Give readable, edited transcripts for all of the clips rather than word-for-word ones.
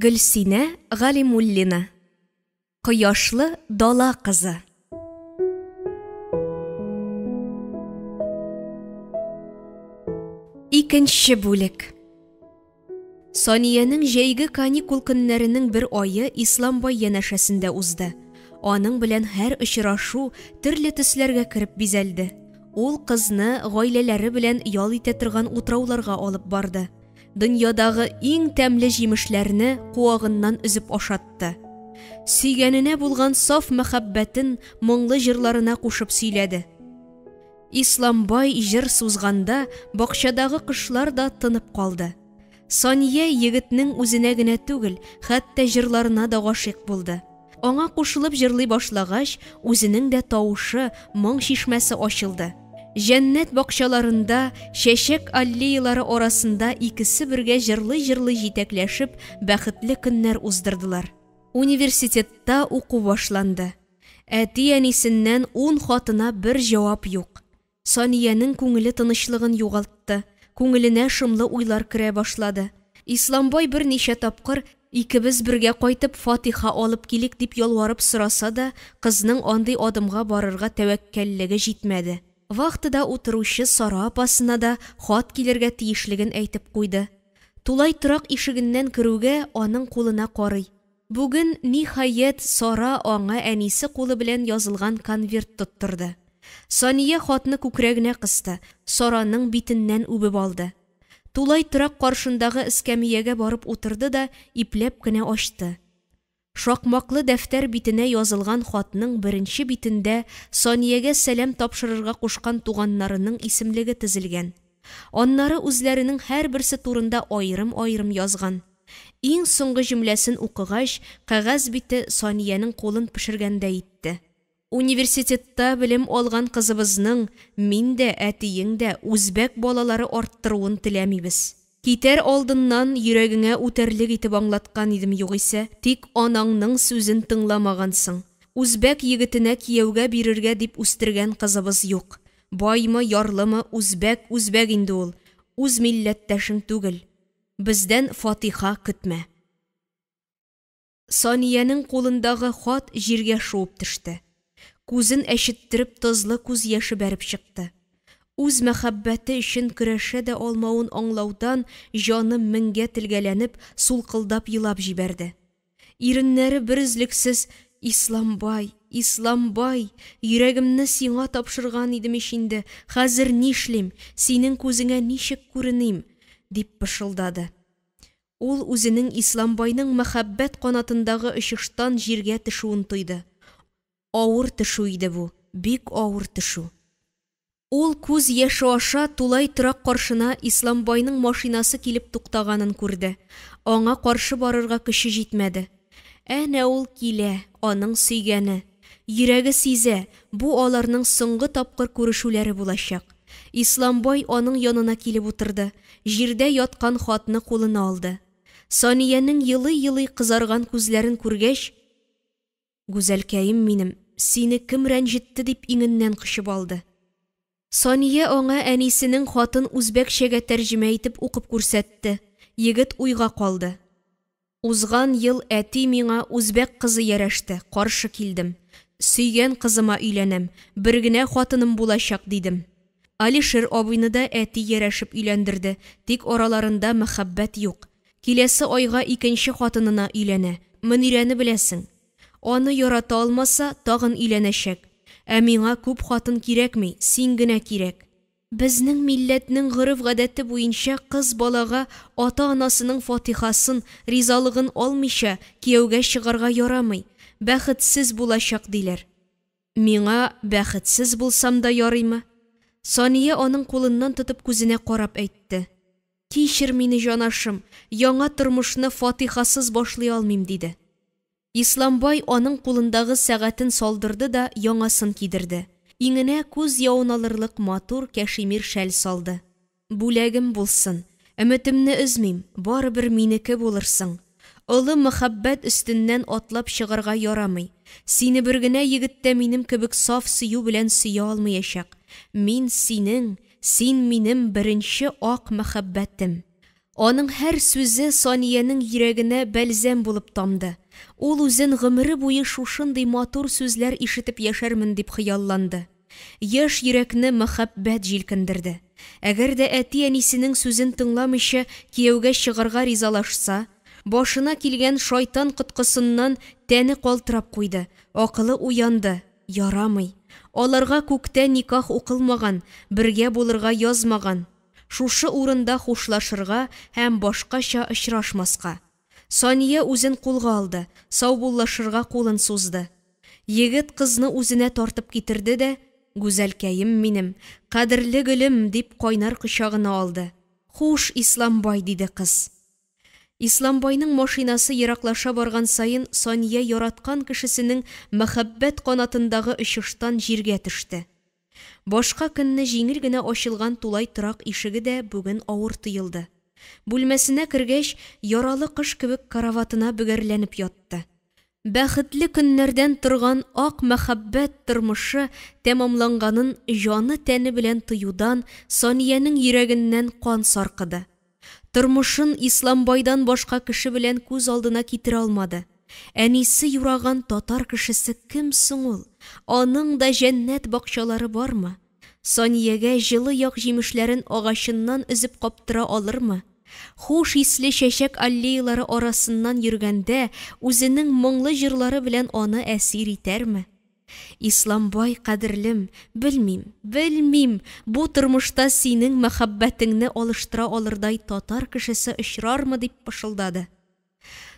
Гөлсинә Галимуллина. Кояшлы дала кызы. Икенче бүлек. Саниянең җәйге каникул көннәренең бер айы Исламбай янәшәсендә узды. Аның белән һәр очрашу төрле төсләргә кереп бизәлде. Ул кызны гаиләләре белән ял итә торган утрауларга алып барды. Дөньядагы иң тәмле җимешләрне куагыннан өзеп ашатты. Сөйгәненә булган саф мәхәббәтен моңлы җырларына кушып сөйләде. Исламбай җыр сузганда бакчадагы кошлар да тынып калды. Сания егетнең үзенә генә түгел, хәтта җырларына да гашыйк булды. Аңа кушылып җырлый башлагач, үзенең дә тавышы, моң чишмәсе ачылды. Җәннәт бакчаларында, чәчәк аллеялары арасында икесе бергә җырлый-җырлый җитәкләшеп, бәхетле көннәр уздырдылар. Университетта уку башланды. Әти-әнисеннән 10 хатына бер җавап юк. Саниянең күңеле тынычлыгын югалтты. Күңеленә шомлы уйлар керә башлады. Исламбай берничә тапкыр икебез бергә кайтып Фатиха алып килик дип ялварып сораса да, кызның андый адымга барырга тәвәккәллеге җитмәде. Вахтыда утыручы Сара апасына да хат килергә тиешлеген әйтеп куйды. Тулай торак ишегеннән керүгә аның кулына карый. Бүген ниһаять Сара аңа әнисе кулы белән язылган конверт тоттырды. Сания хатны күкрәгенә кысты, Сараның битеннән үбеп алды. Тулай торак каршындагы эскәмиягә барып утырды да ипләп кенә ачты. Шакмаклы дәфтәр битенә язылган хатның беренче битендә Саниягә сәлам тапшырырга кушкан туганнарының исемлеге тезелгән. Аннары үзләренең һәрберсе турында аерым-аерым язган. Иң соңгы җөмләсен укыгач, кәгазь бите Саниянең кулын пешергәндә итте. Университетта белем алган кызыбызның, мин дә, әтиең дә үзбәк балалары арттыруын теләмибез. Китәр алдыннан йөрәгеңә үтәрлек итеп аңлаткан идем югыйсә, тик анаңның сүзен тыңламагансың. Үзбәк егетенә кияүгә бирергә дип үстергән кызыбыз юк. Баймы, ярлымы, үзбәк инде ул. Үз милләттәшең түгел. Бездән Фатиха көтмә. Саниянең кулындагы хат җиргә шуып төште. Күзен әчеттереп тозлы күз яше бәреп чыкты. Үз мәхәббәте өчен көрәшә дә алмавын аңлаудан җаны меңгә телгәләнеп, сулкылдап елап җибәрде. Иреннәре берүзлексез Исламбай, Исламбай, йөрәгемне сиңа тапшырган идем инде, хәзер нишлим, синең күзеңә ничек күреним, дип пышылдады. Ул үзенең Исламбайның мәхәббәт канатындагы очыштан җиргә төшүен тойды. Авыр төшү иде бу, бик авыр төшү. Ул күз яше аша Тулай торак каршына Исламбайның машинасы килеп туктаганын күрде. Аңа каршы барырга көче җитмәде. Әнә ул килә, аның сөйгәне. Йөрәге сизә, бу аларның соңгы тапкыр күрешүләре булачак. Исламбай аның янына килеп утырды. Җирдә яткан хатны кулына алды. Саниянең йылый-йылый кызарган күзләрен күргәч, "Гүзәлкәем минем, сине кем рәнҗетте?" дип иңеннән кычып алды. Сания аңа әнисенең хатын үзбәкчәгә тәрҗемә итеп укып күрсәтте. Егет уйга калды. Узган ел әти миңа үзбәк кызы ярәште, каршы килдем. Сөйгән кызыма өйләнәм, бер генә хатыным булачак дидем. Алишер абыйны да әти ярәшеп өйләндерде, тик араларында мәхәббәт юк. Киләсе айга икенче хатынына өйләнә. Мөнирәне беләсең. Аны ярата алмаса, тагын өйләнәчәк. Ә миңа күп хатын кирәкми, син генә кирәк. Безнең милләтнең гореф-гадәте буенча кыз балага ата-анасының фатихасын, ризалыгын алмыйча кияүгә чыгарга ярамый. Бәхетсез булачак диләр. Миңа бәхетсез булсам да ярыймы? Сания аның кулыннан тотып күзенә карап әйтте. Кичер мине җанашым, яңа тормышны фатихасыз башлый алмыйм диде. Исламбай аның кулындагы сәгатен салдырды да яңасын кидерде. Иңенә күз явын алырлык матур кәшемир шәл салды. Бүләгем булсын, өметемне өзмим, барыбер минеке булырсың. Олы мәхәббәт өстеннән атлап чыгарга ярамый. Сине бер генә егеттә минем кебек саф сөю белән сөя алмаячак. Мин синең, син минем беренче ак мәхәббәтем. Аның һәр сүзе Саниянең йөрәгенә бәлзәм булып тамды. Ул үзен гомере буе шушындый матур сүзләр ишетеп яшәрмен дип хыялланды. Яшь йөрәкне мәхәббәт җилкендерде. Әгәр дә әти-әнисенең сүзен тыңламыйча кияүгә чыгарга ризалашса, башына килгән шайтан коткысыннан тәне калтырап куйды, акылы уянды. Ярамый. Аларга күктә никах укылмаган, бергә булырга язмаган. Шушы урында хушлашырга һәм башкача очрашмаска. Сания үзен кулга алды, саубуллашырга кулын сузды. Егет кызны үзенә тартып китерде дә, «Гүзәлкәем минем, кадерле гөлем» дип кайнар кочагына алды. «Хуш, Исламбай», диде кыз. Исламбайның машинасы ераклаша барган сайын Сания яраткан кешесенең мәхәббәт канатындагы очыштан җиргә төште. Башка көнне җиңел генә ачылган тулай торак ишеге дә бүген авыр тоелды. Бүлмәсенә кергәч, яралы кыш кебек караватына бөгәрләнеп ятты. Бәхетле көннәрдән торган ак мәхәббәт тормышы тәмамланганын җаны тәне белән тоюдан Саниянең йөрәгеннән кан саркыды. Тормышын Исламбайдан башка кеше белән күз алдына китерә алмады. Әнисе юраган татар кешесе кем соң ул? Аның да җәннәт бакчалары бармы? Саниягә җылы як җимешләрен агачыннан өзеп каптыра алырмы? Хуш исле чәчәк аллеялары арасыннан йөргәндә үзенең моңлы җырлары белән аны әсир итәрме? Исламбай, кадерлем, белмим, бу тормышта синең мәхәббәтеңне алыштыра алырдай татар кешесе очрармы дип пышылдады.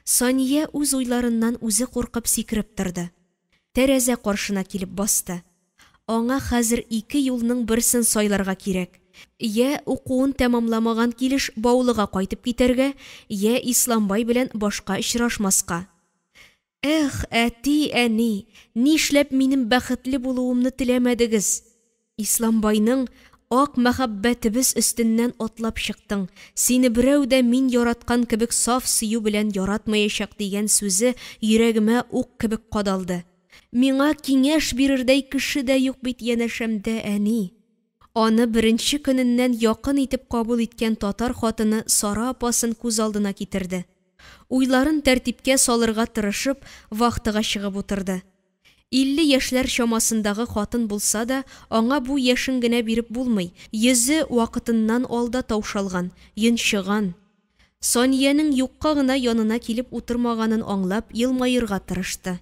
Сания үз уйларыннан үзе куркып сикереп торды. Тәрәзә каршына килеп басты. Аңа хәзер ике юлның берсен сайларга кирәк. Я укуын тәмамламаган килеш Баулыга кайтып китәргә, я Исламбай белән башка очрашмаска. Эх, әти, әни, нишләп минем бәхетле булуымны теләмәдегез? Исламбайның ак мәхәббәтебез өстеннән атлап чыктың. Сине берәү дә мин яраткан кебек саф сөю белән яратмаячак дигән сүзе йөрәгемә ук кебек кадалды. Миңа киңәш бирердәй кеше дә юк бит янәшәмдә, әни. Аны беренче көненнән якын итеп кабул иткән татар хатыны Сара апасын күз алдына китерде. Уйларын тәртипкә салырга тырышып, вахтыга чыгып утырды. 50 яшьләр чамасындагы хатын булса да, аңа бу яшен генә биреп булмый. Йөзе вакытыннан алда таушалган, йончыган. Саниянең юкка гына янына килеп утырмаганын аңлап, елмаерга тырышты.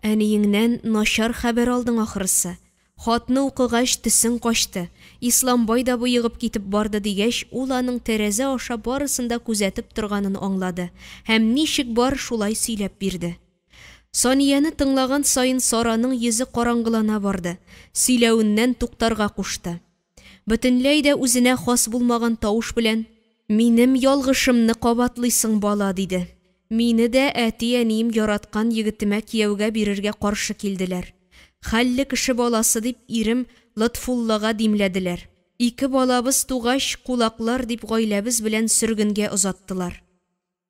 Әниеңнән начар хәбәр алдың ахрысы. Хатны укыгач төсең качты. Исламбай да буйыгып китеп барды дигәч, ул аның тәрәзә аша барысын да күзәтеп торганын аңлады һәм ничек бар шулай сөйләп бирде. Санияны тыңлаган сайын Сараның йөзе караңгылана барды. Сөйләвеннән туктарга кушты. Бөтенләй дә үзенә хас булмаган тавыш белән: "Минем ялгышымны кабатлыйсың, бала", диде. "Мине дә әти-әнием яраткан егетемә кияүгә бирергә каршы килделәр. Хәлле кеше баласы дип ирем Лотфуллага димләделәр. 2 балабыз тугач, кулаклар дип гаиләбез белән сөргенгә озаттылар."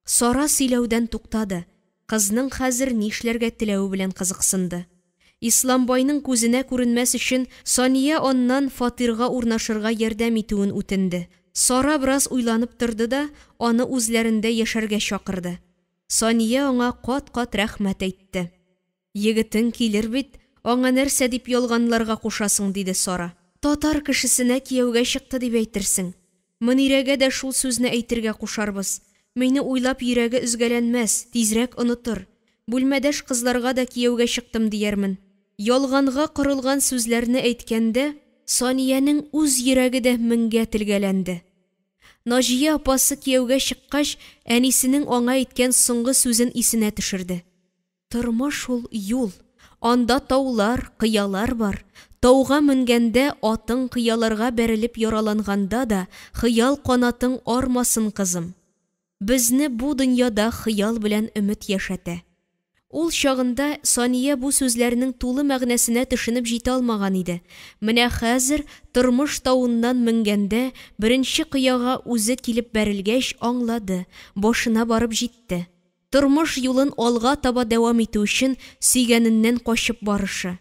Сара сөйләүдән туктады. Кызның хәзер нишләргә теләү белән кызыксынды. Исламбайның күзенә күренмәс өчен Сания аннан фатирга урнашырга ярдәм итүен үтенде. Сара бераз уйланып торды да, аны үзләрендә яшәргә чакырды. Сания аңа кат-кат рәхмәт әйтте. "Егетең килер бит, аңа нәрсә дип ялганларга кушасың", диде Сара. "Татар кешесенә кияүгә чыкты дип әйтерсең. Мөнирәгә дә шул сүзне әйтергә кушарбыз. Мине уйлап йөрәге үзгәләнмәс, тизрәк онытыр. Бүлмәдәш кызларга да кияүгә чыктым диярмен." Ялганга корылган сүзләрне әйткәндә, Саниянең үз йөрәге дә меңгә телгәләнде. Наҗия апасы кияүгә чыккач, әнисенең аңа әйткән соңгы сүзен исенә төшерде. Тормыш ул юл. Анда таулар, кыялар бар. Тауга менгәндә атың кыяларга бәрелеп яраланганда да, хыял канатың армасын, кызым. Безне бу дөньяда хыял белән өмет яшәтә. Ул чагында Сания бу сүзләрнең тулы мәгънәсенә төшенеп җитә алмаган иде. Менә хәзер тормыш тауыннан менгәндә беренче кыяга үзе килеп бәрелгәч аңлады, башына барып җитте. Тормыш юлын алга таба дәвам итү өчен сөйгәненнән качып барышы.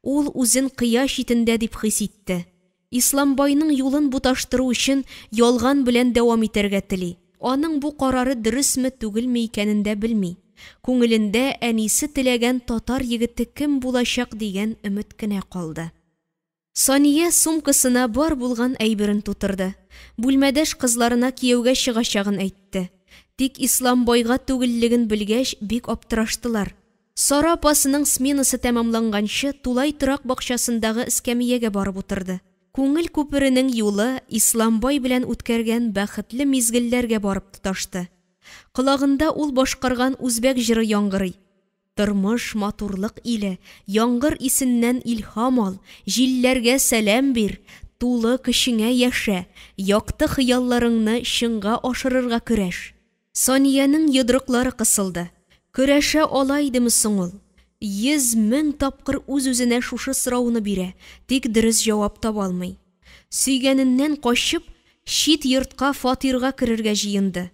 Ул үзен кыя читендә дип хис итте. Исламбайның юлын буташтыру өчен ялган белән дәвам итәргә тели. Аның бу карары дөресме түгелме икәнен дә белми. Күңелендә әнисе теләгән татар егете кем булачак дигән өмет кенә калды. Сания сумкасына бар булган әйберен тутырды. Бүлмәдәш кызларына кияүгә чыгачагын әйтте. Тик Исламбайга түгеллеген белгәч, бик аптыраштылар. Сара апасының сменасы тәмамланганчы Тулай торак бакчасындагы эскәмиягә барып утырды. Күңел күперенең юлы Исламбай белән үткәргән бәхетле мизгелләргә барып тоташты. Колагында ул башкарган үзбәк җыры яңгырый. Тормыш матурлык иле, яңгыр исеннән илһам ал, җилләргә сәлам бир, тулы көчеңә яшә, якты хыялларыңны чынга ашырырга көрәш. Санияның йодрыклары кысылды. Көрәшә ала идеме соң ул? 100 000 тапкыр үз-үзенә шушы сорауны бирә, тик дөрес җавап таба алмый. Сөйгәненнән качып, чит йортка фатирга керергә җыенды.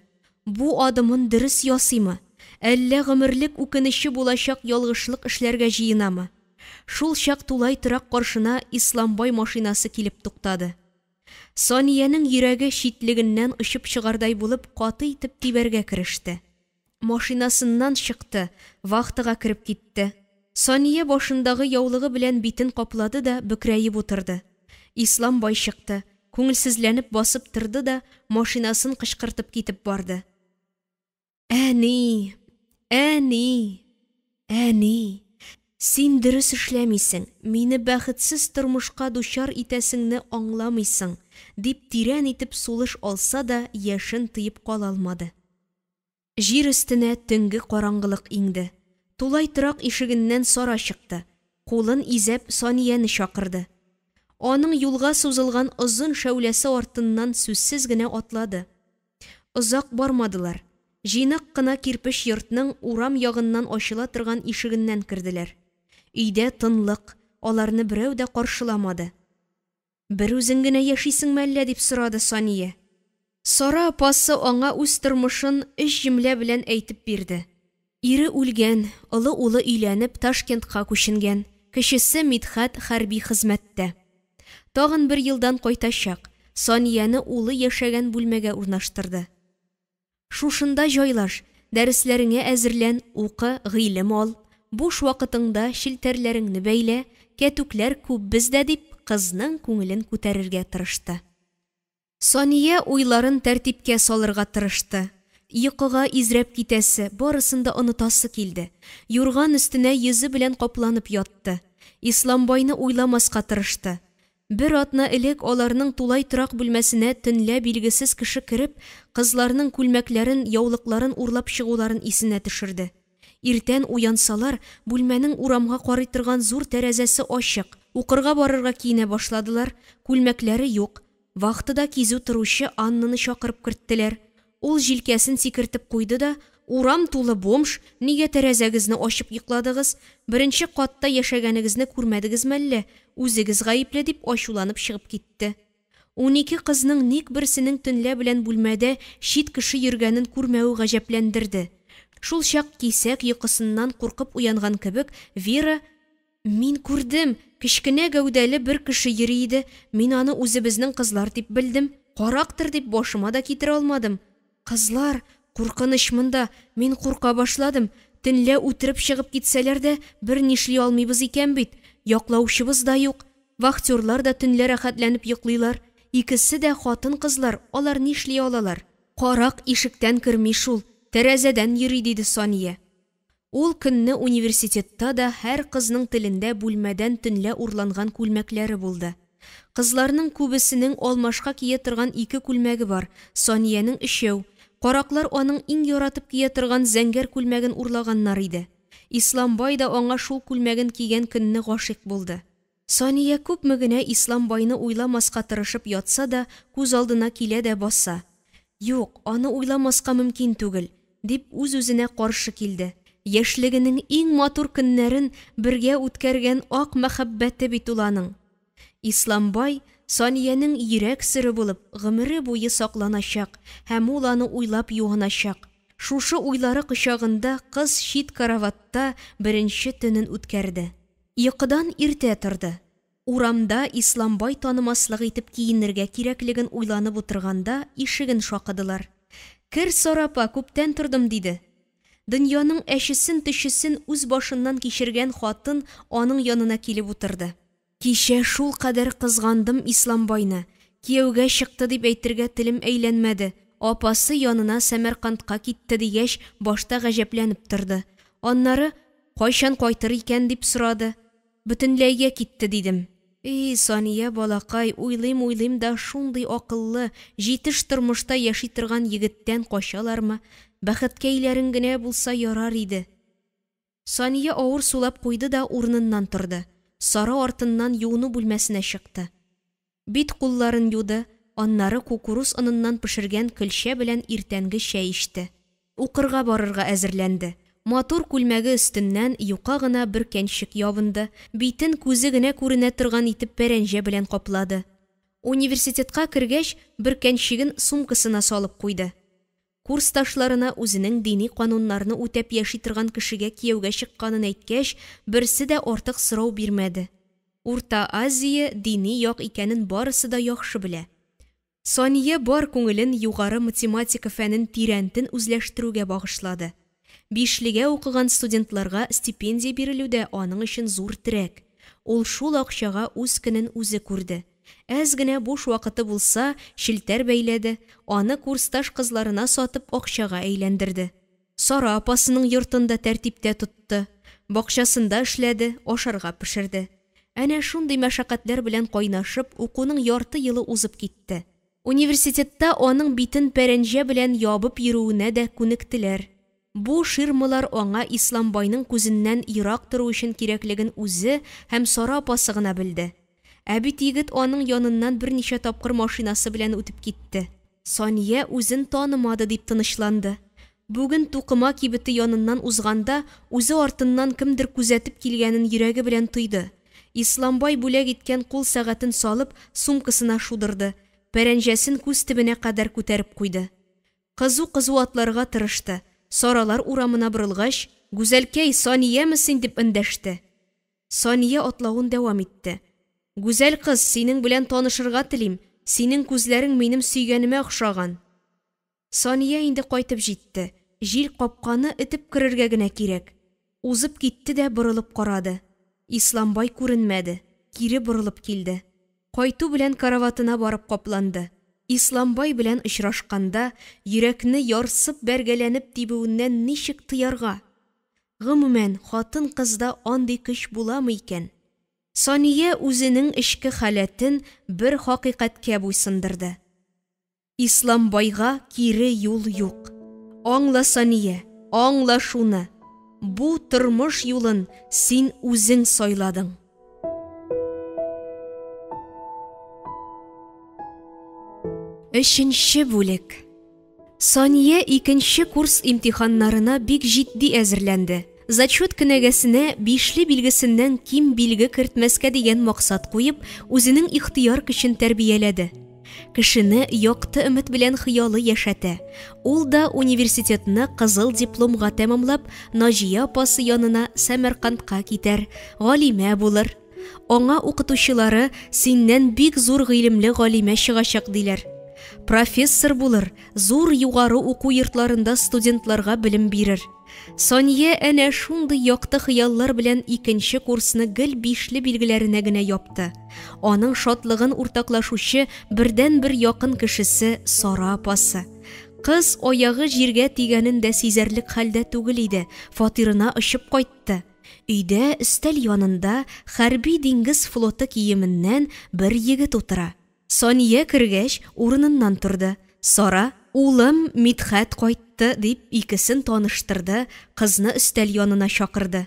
Бу адымын дөрес ясыймы? Әллә гомерлек үкенече булачак ялгышлык эшләргә җыенамы? Шул чак Тулай торак каршына Исламбай машинасы килеп туктады. Санияның йөрәге читлегеннән очып чыгардай булып каты итеп тибәргә кереште. Машинасыннан чыкты, вахтага кереп китте. Сания башындагы яулыгы белән битен каплады да бөкрәеп утырды. Исламбай чыкты, күңелсезләнеп басып торды да машинасын кычкыртып китеп барды. Әни, әни, әни, син дөрес эшләмисең, мине бәхетсез тормышка дучар итәсеңне аңламыйсың, дип тирән итеп сулыш алса да яшен тыеп кала алмады. Җир өстенә төнге караңгылык иңде. Тулай торак ишегеннән Сара чыкты. Кулын изәп Санияне чакырды. Аның юлга сузылган озын шәүләсе артыннан сүзсез генә атлады. Озак бармадылар. Җыйнак кына кирпеш йортның урам ягыннан ачыла торган ишегеннән керделәр. Өйдә тынлык, аларны берәү дә каршыламады. Бер үзең генә яшисеңме әллә дип сорады Сания. Сара апасы аңа үз тормышын өч җөмлә белән әйтеп бирде. Ире үлгән, олы улы өйләнеп Ташкентка күченгән, кечесе Мидхәт хәрби хезмәттә. Тагын бер елдан кайтачак, Санияны улы яшәгән бүлмәгә урнаштырды. Шушында җайлаш, дәресләреңә әзерлән, укы, гыйлем ал, буш вакытыңда шелтәрләреңне бәйлә, кәтүкләр күп бездә дип кызның күңелен күтәрергә тырышты. Сания уйларын тәртипкә салырга тырышты. Йокыга изрәп китәсе, барысында онытасы килде. Юрган өстенә йөзе белән капланып ятты. Исламбайны уйламаска тырышты. Бер атна элек аларның Тулай торак бүлмәсенә төнлә билгесез кеше кереп, кызларның күлмәкләрен, яулыкларын урлап чыгуларын исенә төшерде. Иртән уянсалар, бүлмәнең урамга карый торган зур тәрәзәсе ачык. Укырга барырга киенә башладылар, күлмәкләре юк. Вахтыда кизү торучы Аннаны чакырып керттеләр. Ул җилкәсен сикертеп куйды да, урам тулы бомж, нигә тәрәзәгезне ачып йокладыгыз? Беренче катта яшәгәнегезне күрмәдегезме әллә? Үзегез гаепле дип ачуланып чыгып китте. 12 кызның ник берсенең төнлә белән бүлмәдә чит кеше йөргәнен күрмәү гаҗәпләндерде. Шул чак кисәк йокысыннан куркып уянган кебек, Вера: "Мин күрдем, кечкенә гәүдәле бер кеше йөри иде. Мин аны үзебезнең кызлар дип белдем. Карактыр дип башыма да китерә алмадым. Кызлар, куркыныч монда, мин курка башладым. Төнлә үтереп чыгып китсәләр дә бер нишли алмыйбыз икән бит. Яклаучыбыз да юк. Вахтерлар да төнлә рәхәтләнеп йоклыйлар. Икесе дә хатын-кызлар, алар нишли алалар. Карак ишектән керми шул, тәрәзәдән йөри", диде Сания. Ул көнне университетта да һәр кызның телендә бүлмәдән төнлә урланган күлмәкләре булды. Кызларның күбесенең алмашка кия торган 2 күлмәге бар, Санияның 3. Караклар аның иң яратып кия торган зәңгәр күлмәген урлаганнар иде. Исламбай да аңа шул күлмәген кигән көнне гашыйк булды. Сания күпме генә Исламбайны уйламаска тырышып ятса да, күз алдына килә дә баса. Юк, аны уйламаска мөмкин түгел, дип үз-үзенә каршы килде. Яшьлегенең иң матур көннәрен бергә үткәргән ак мәхәббәте бит ул аның. Исламбай Санияның йөрәк сыры булып, гомере буе сакланачак һәм ул аны уйлап юаначак. Шушы уйлары кычагында кыз чит караватта беренче төнен үткәрде. Йокыдан иртә торды. Урамда Исламбай танымаслык итеп киенергә кирәклеген уйланып утырганда ишеген шакыдылар. Кер, Сара апа, күптән тордым, диде. Дөньяның әшесен төшесен үз башыннан кичергән хатын аның янына килеп утырды. Кичә шул кадәр кызгандым Исламбайны. Кияүгә чыкты дип әйтергә телем әйләнмәде. Апасы янына Сәмәркандка китте дигәч, башта гаҗәпләнеп торды. Аннары кайчан кайтыр икән дип сорады. Бөтенләйгә китте, дидем. Сания балакай, уйлыйм да шундый акыллы, җитеш тормышта яши торган егеттән качалармы? Бәхеткәйләрен генә булса ярар иде. Сания авыр сулап куйды да урыныннан торды. Сара артыннан юыну бүлмәсенә чыкты. Бит кулларын юды, аннары кукуруз оныннан пешергән көлшә белән иртәнге чәй ичте. Укырга барырга әзерләнде. Матур күлмәге өстеннән юка гына бер кәнчек ябынды, битен күзе генә күренә торган итеп пәрәнҗә белән каплады. Университетка кергәч, бер кәнчеген сумкасына салып куйды. Курсташларына үзенең дини кануннарны үтәп яши торган кешегә кияүгә чыкканын әйткәч, берсе дә артык сорау бирмәде. Урта Азия дини як икәнен барысы да яхшы белә. Сания бар күңелен югары математика фәнен тирәнтен үзләштерүгә багышлады. Бишлегә укыган студентларга стипендия бирелүдә аның өчен зур терәк. Ул шул акчага үз көнен үзе күрде. Әз генә буш вакыты булса, шилтәр бәйләде, аны курсташ кызларына сатып акчага әйләндерде. Сара апасының йортында тәртиптә тотты. Бакчасында эшләде, ашарга пешерде. Әнә шундый мәшәкатьләр белән кайнашып, укуның ярты елы узып китте. Университетта аның битен пәрәнҗә белән ябып йөрүенә дә күнектеләр. Бу ширмалар аңа Исламбайның күзеннән ерак тору өчен кирәклеген үзе һәм Сара апасы гына белде. Ә бит егет аның яныннан берничә тапкыр машинасы белән үтеп китте. Сания үзен танымады дип тынычланды. Бүген тукыма кибете яныннан узганда, үзе артыннан кемдер күзәтеп килгәнен йөрәге белән тойды. Исламбай бүләк иткән кул сәгатен салып, сумкасына шудырды. Пәрәнҗәсен күз төбенә кадәр күтәреп куйды. Кызу атларга тырышты. Саралар урамына борылгач, «Гүзәлкәй, Саниямы син?» дип эндәште. Сания атлавын дәвам итте. «Гүзәл кыз, синең белән танышырга телим. Синең күзләрең минем сөйгәнемә охшаган». Сания инде кайтып җитте. Җил капканы этеп керергә генә кирәк. Узып китте дә борылып карады. Исламбай күренмәде. Кире борылып килде. Кайту белән караватына барып капланды. Исламбай белән очрашканда, йөрәкне ярсып бәргәләнеп тибүеннән ничек тыярга? Гомумән, хатын-кызда андый көч буламы икән? Сания үзенең эчке халәтен бер хакыйкатькә буйсындырды. Исламбайга кире юл юк. Аңла, Сания, аңла шуны. Бу тормыш юлын син үзең сайладың. Өченче бүлек. Сания икенче курс имтиханнарына бик җитди әзерләнде. Зачет кенәгәсенә бишле билгесеннән ким билге кертмәскә дигән максат куеп, үзенең ихтияр көчен тәрбияләде. Кешене якты өмет белән хыялы яшәтә. Ул да университетны кызыл дипломга тәмамлап, Наҗия апасы янына Сәмәркандка китәр, галимә булыр. Аңа укытучылары синнән бик зур гыйлемле галимә чыгачак диләр. Профессор булыр, зур югары уку йортларында студентларга белем бирер. Сания әнә шундый якты хыяллар белән икенче курсны гел бишле билгеләренә генә япты. Аның шатлыгын уртаклашучы бердән-бер якын кешесе Сара апасы. Кыз аягы җиргә тигәнен дә сизәрлек хәлдә түгел иде, фатирына очып кайтты. Өйдә өстәл янында хәрби диңгез флоты киеменнән бер егет утыра. Сания кергәч урыныннан торды. Сара, улым Мидхәт кайтты дип икесен таныштырды, кызны өстәл янына чакырды.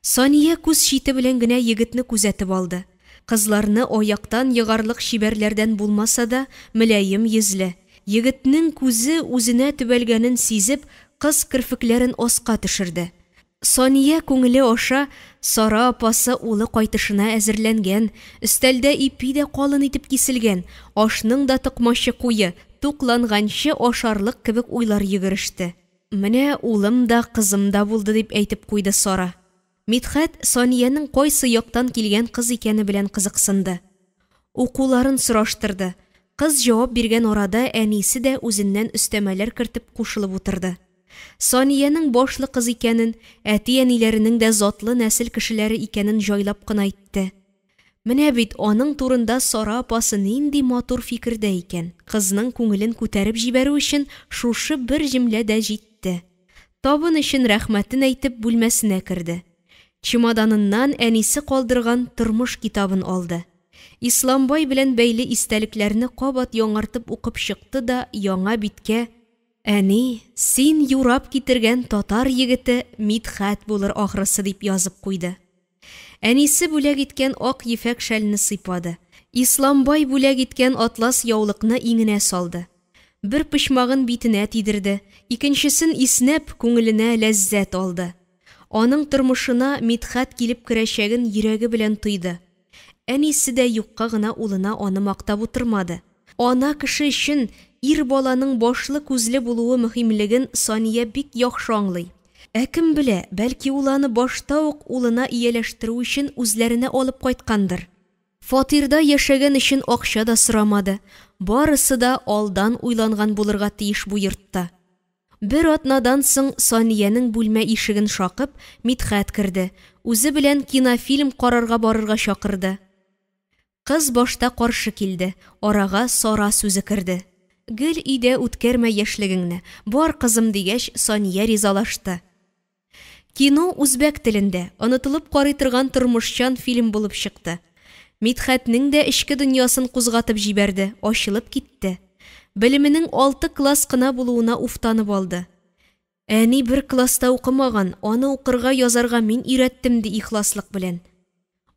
Сания күз чите белән генә егетне күзәтеп алды. Кызларны аяктан егарлык шибәрләрдән булмаса да, мөлаем йөзле. Егетнең күзе үзенә төбәлгәнен сизеп, кыз кирфекләрен аска төшерде. Сания күңеле аша Сара апасы улы кайтышына әзерләнгән, өстәлдә ипи дә калын итеп киселгән, ашның да тыкмачы куе, тукланганчы ашарлык кебек уйлар йөгереште. Менә улым да кызым да булды дип әйтеп куйды Сара. Мидхәт Санияның кайсы яктан килгән кыз икәне белән кызыксынды. Укуларын сораштырды. Кыз җавап биргән арада әнисе дә үзеннән өстәмәләр кертеп кушылып утырды. Саниянең башлы кыз икәнен, әти-әниләренең дә затлы нәсел кешеләре икәнен җайлап кына әйтте. Менә бит аның турында Сара апасы нинди матур фикердә икән. Кызның күңелен күтәреп җибәрү өчен шушы бер җөмләдә җитте. Табын өчен рәхмәтен әйтеп бүлмәсенә керде. Чемоданыннан әнисе калдырган тормыш китабын алды. Исламбай белән бәйле истәлекләрне кабат яңартып укып чыкты да яңа биткә: «Әни, син юрап китергән татар егете Мидхәт булыр ахрысы» дип язып куйды. Әнисе бүләк иткән ак ефәк шәлне сыйпады. Исламбай бүләк иткән атлас яулыкны иңенә салды. Бер пычмагын битенә тидерде, икенчесен иснәп күңеленә ләззәт алды. Аның тормышына Мидхәт килеп керәчәген йөрәге белән тойды. Әнисе дә юкка гына улына аны мактап утырмады. Ана кеше өчен ир баланың башлы күзле булуы мөһимлеген Сания бик яхшы аңлый. Кем белә, бәлки ул аны башта ук улына ияләштерү өчен үзләренә алып кайткандыр. Фатирда яшәгән өчен акча да сорамады. Барысы да алдан уйланган булырга тиеш бу йортта. Бер атнадан соң Саниянең бүлмә ишеген шакып, Мидхәт керде. Үзе белән кинофильм карарга барырга чакырды. Кыз башта каршы килде. Арага Сара сүзе керде. Гел өйдә үткәрмә яшьлегеңне. Бар кызым дигәч, Сания ризалашты. Кино үзбәк телендә, онытылып карый торган тормышчан фильм булып чыкты. Мидхәтнең дә эчке дөньясын кузгатып җибәрде, ачылып китте. Белеменең 6 класс кына булуына уфтанып алды. Әни бер класста укымаган, аны укырга, язарга мин өйрәттем ди ихласлык белән.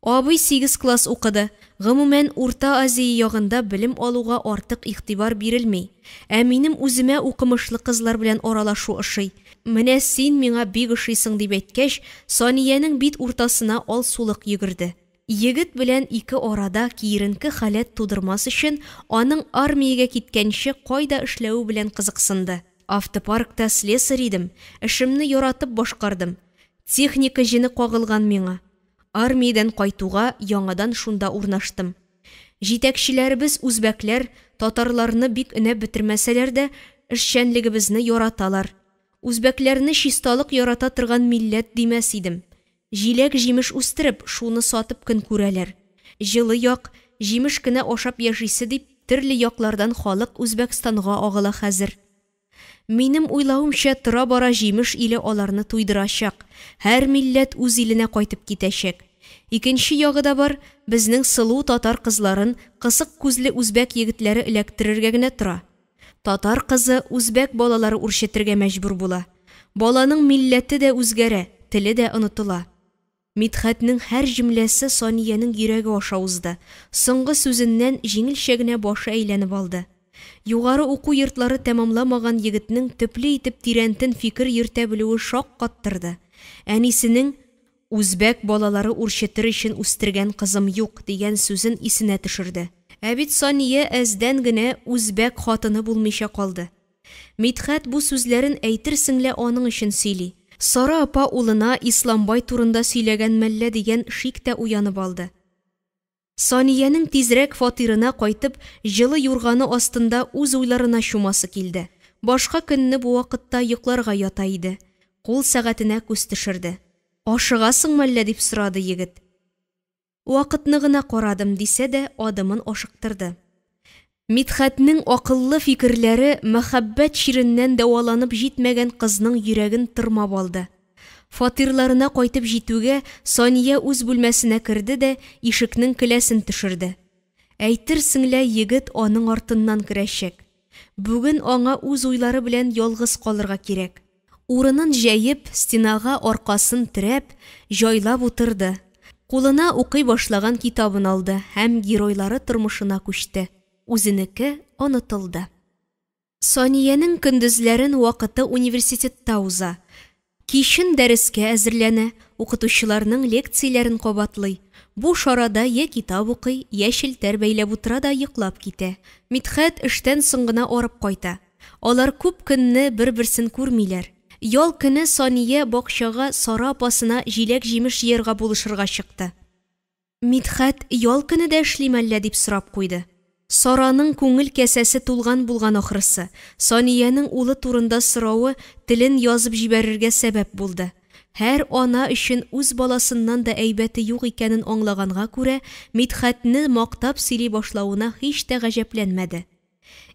Абый 8 класс укыды. Гомумән Урта Азия ягында белем алуга артык игътибар бирелми. Минем үземә укымышлы кызлар белән аралашу ошый. Менә син миңа бик ошыйсың дип әйткәч, Саниянең бит уртасына ал сулык йөгерде. Егет белән ике арада киеренке халәт тудырмас өчен аның армиягә киткәнче кайда эшләү белән кызыксынды. Автопаркта слесарь идем, эшемне яратып башкардым. Техника җене кагылган миңа. Армиядан кайтуга яңадан шунда урнаштым. Җитәкчеләребез үзбәкләр, татарларны бик өнәп бетермәсәләр дә, эшчәнлегебезне яраталар. Үзбәкләрне чисталык ярата торган милләт димәс идем. Җиләк җимеш үстереп, шуны сатып көн күрәләр. Җылы як, җимеш кенә ашап яшисе дип, төрле яклардан халык Үзбәкстанга агыла хәзер. Минем уйлавымча, тора-бара җимеш иле аларны туйдырачак. Һәр милләт үз иленә кайтып китәчәк. Икенче ягы да бар, безнең сылу татар кызларын кысык күзле үзбәк егетләре эләктерергә генә тора. Татар кызы үзбәк балалары үрчетергә мәҗбүр була. Баланың милләте дә үзгәрә, теле дә онытыла. Мидхәтнең һәр җөмләсе Саниянең йөрәге аша узды. Соңгы сүзеннән җиңелчә генә башы әйләнеп алды. Югары уку йортлары тәмамламаган егетнең төпле итеп тирәнтен фикер йөртә белүе шак каттырды. Әнисенең үзбәк балалары үрчетер өчен үстергән кызым юк дигән сүзен исенә төшерде. Бит Сания әздән генә үзбәк хатыны булмыйча калды. Мидхәт бу сүзләрен әйтерсең лә аның өчен сөйли. Сара апа улына Исламбай турында сөйләгән мәллә дигән шик тә уянып алды. Саниянең тизрәк фатирына кайтып, җылы юрганы астында үз уйларына чумасы килде. Башка көнне бу вакытта йокларга ята иде. Кул сәгатенә күз төшерде. Ашыгасың мәллә дип сорады егет. Вакытны гына карадым дисә дә, адымын ашыктырды. Мидхәтнең акыллы фикерләре мәхәббәт ширеннән дәваланып җитмәгән кызның йөрәген тырмап алды. Фатирларына кайтып җитүгә Сания үз бүлмәсенә керде дә ишекнең келәсен төшерде. Әйтерсең лә егет аның артыннан керәчәк. Бүген аңа үз уйлары белән ялгыз калырга кирәк. Урынын җәеп, стенага аркасын терәп, җайлап утырды. Кулына укый башлаган китабын алды һәм геройлары тормышына күчте. Үзенеке онытылды. Саниянең көндезләрен вакыты университетта уза. Кичен дәрескә әзерләнә, укытучыларның лекцияләрен кабатлый. Бу шарада я китап укый, я челтәр бәйләп утыра да йоклап китә. Мидхәт эштән соң гына арып кайта. Алар күп көнне бер-берсен күрмиләр. Ял көне Сания бакчага Сара апасына җиләк җимеш җыярга булышырга чыкты. Мидхәт ял көне дә эшлиме әллә дип сорап куйды. Сараның күңел кәсәсе тулган булган ахрысы. Саниянең улы турында сорауы телен язып җибәрергә сәбәп булды. Һәр ана өчен үз баласыннан да әйбәте юк икәнен аңлаганга күрә, Мидхәтне мактап сөйли башлавына һич тә гаҗәпләнмәде.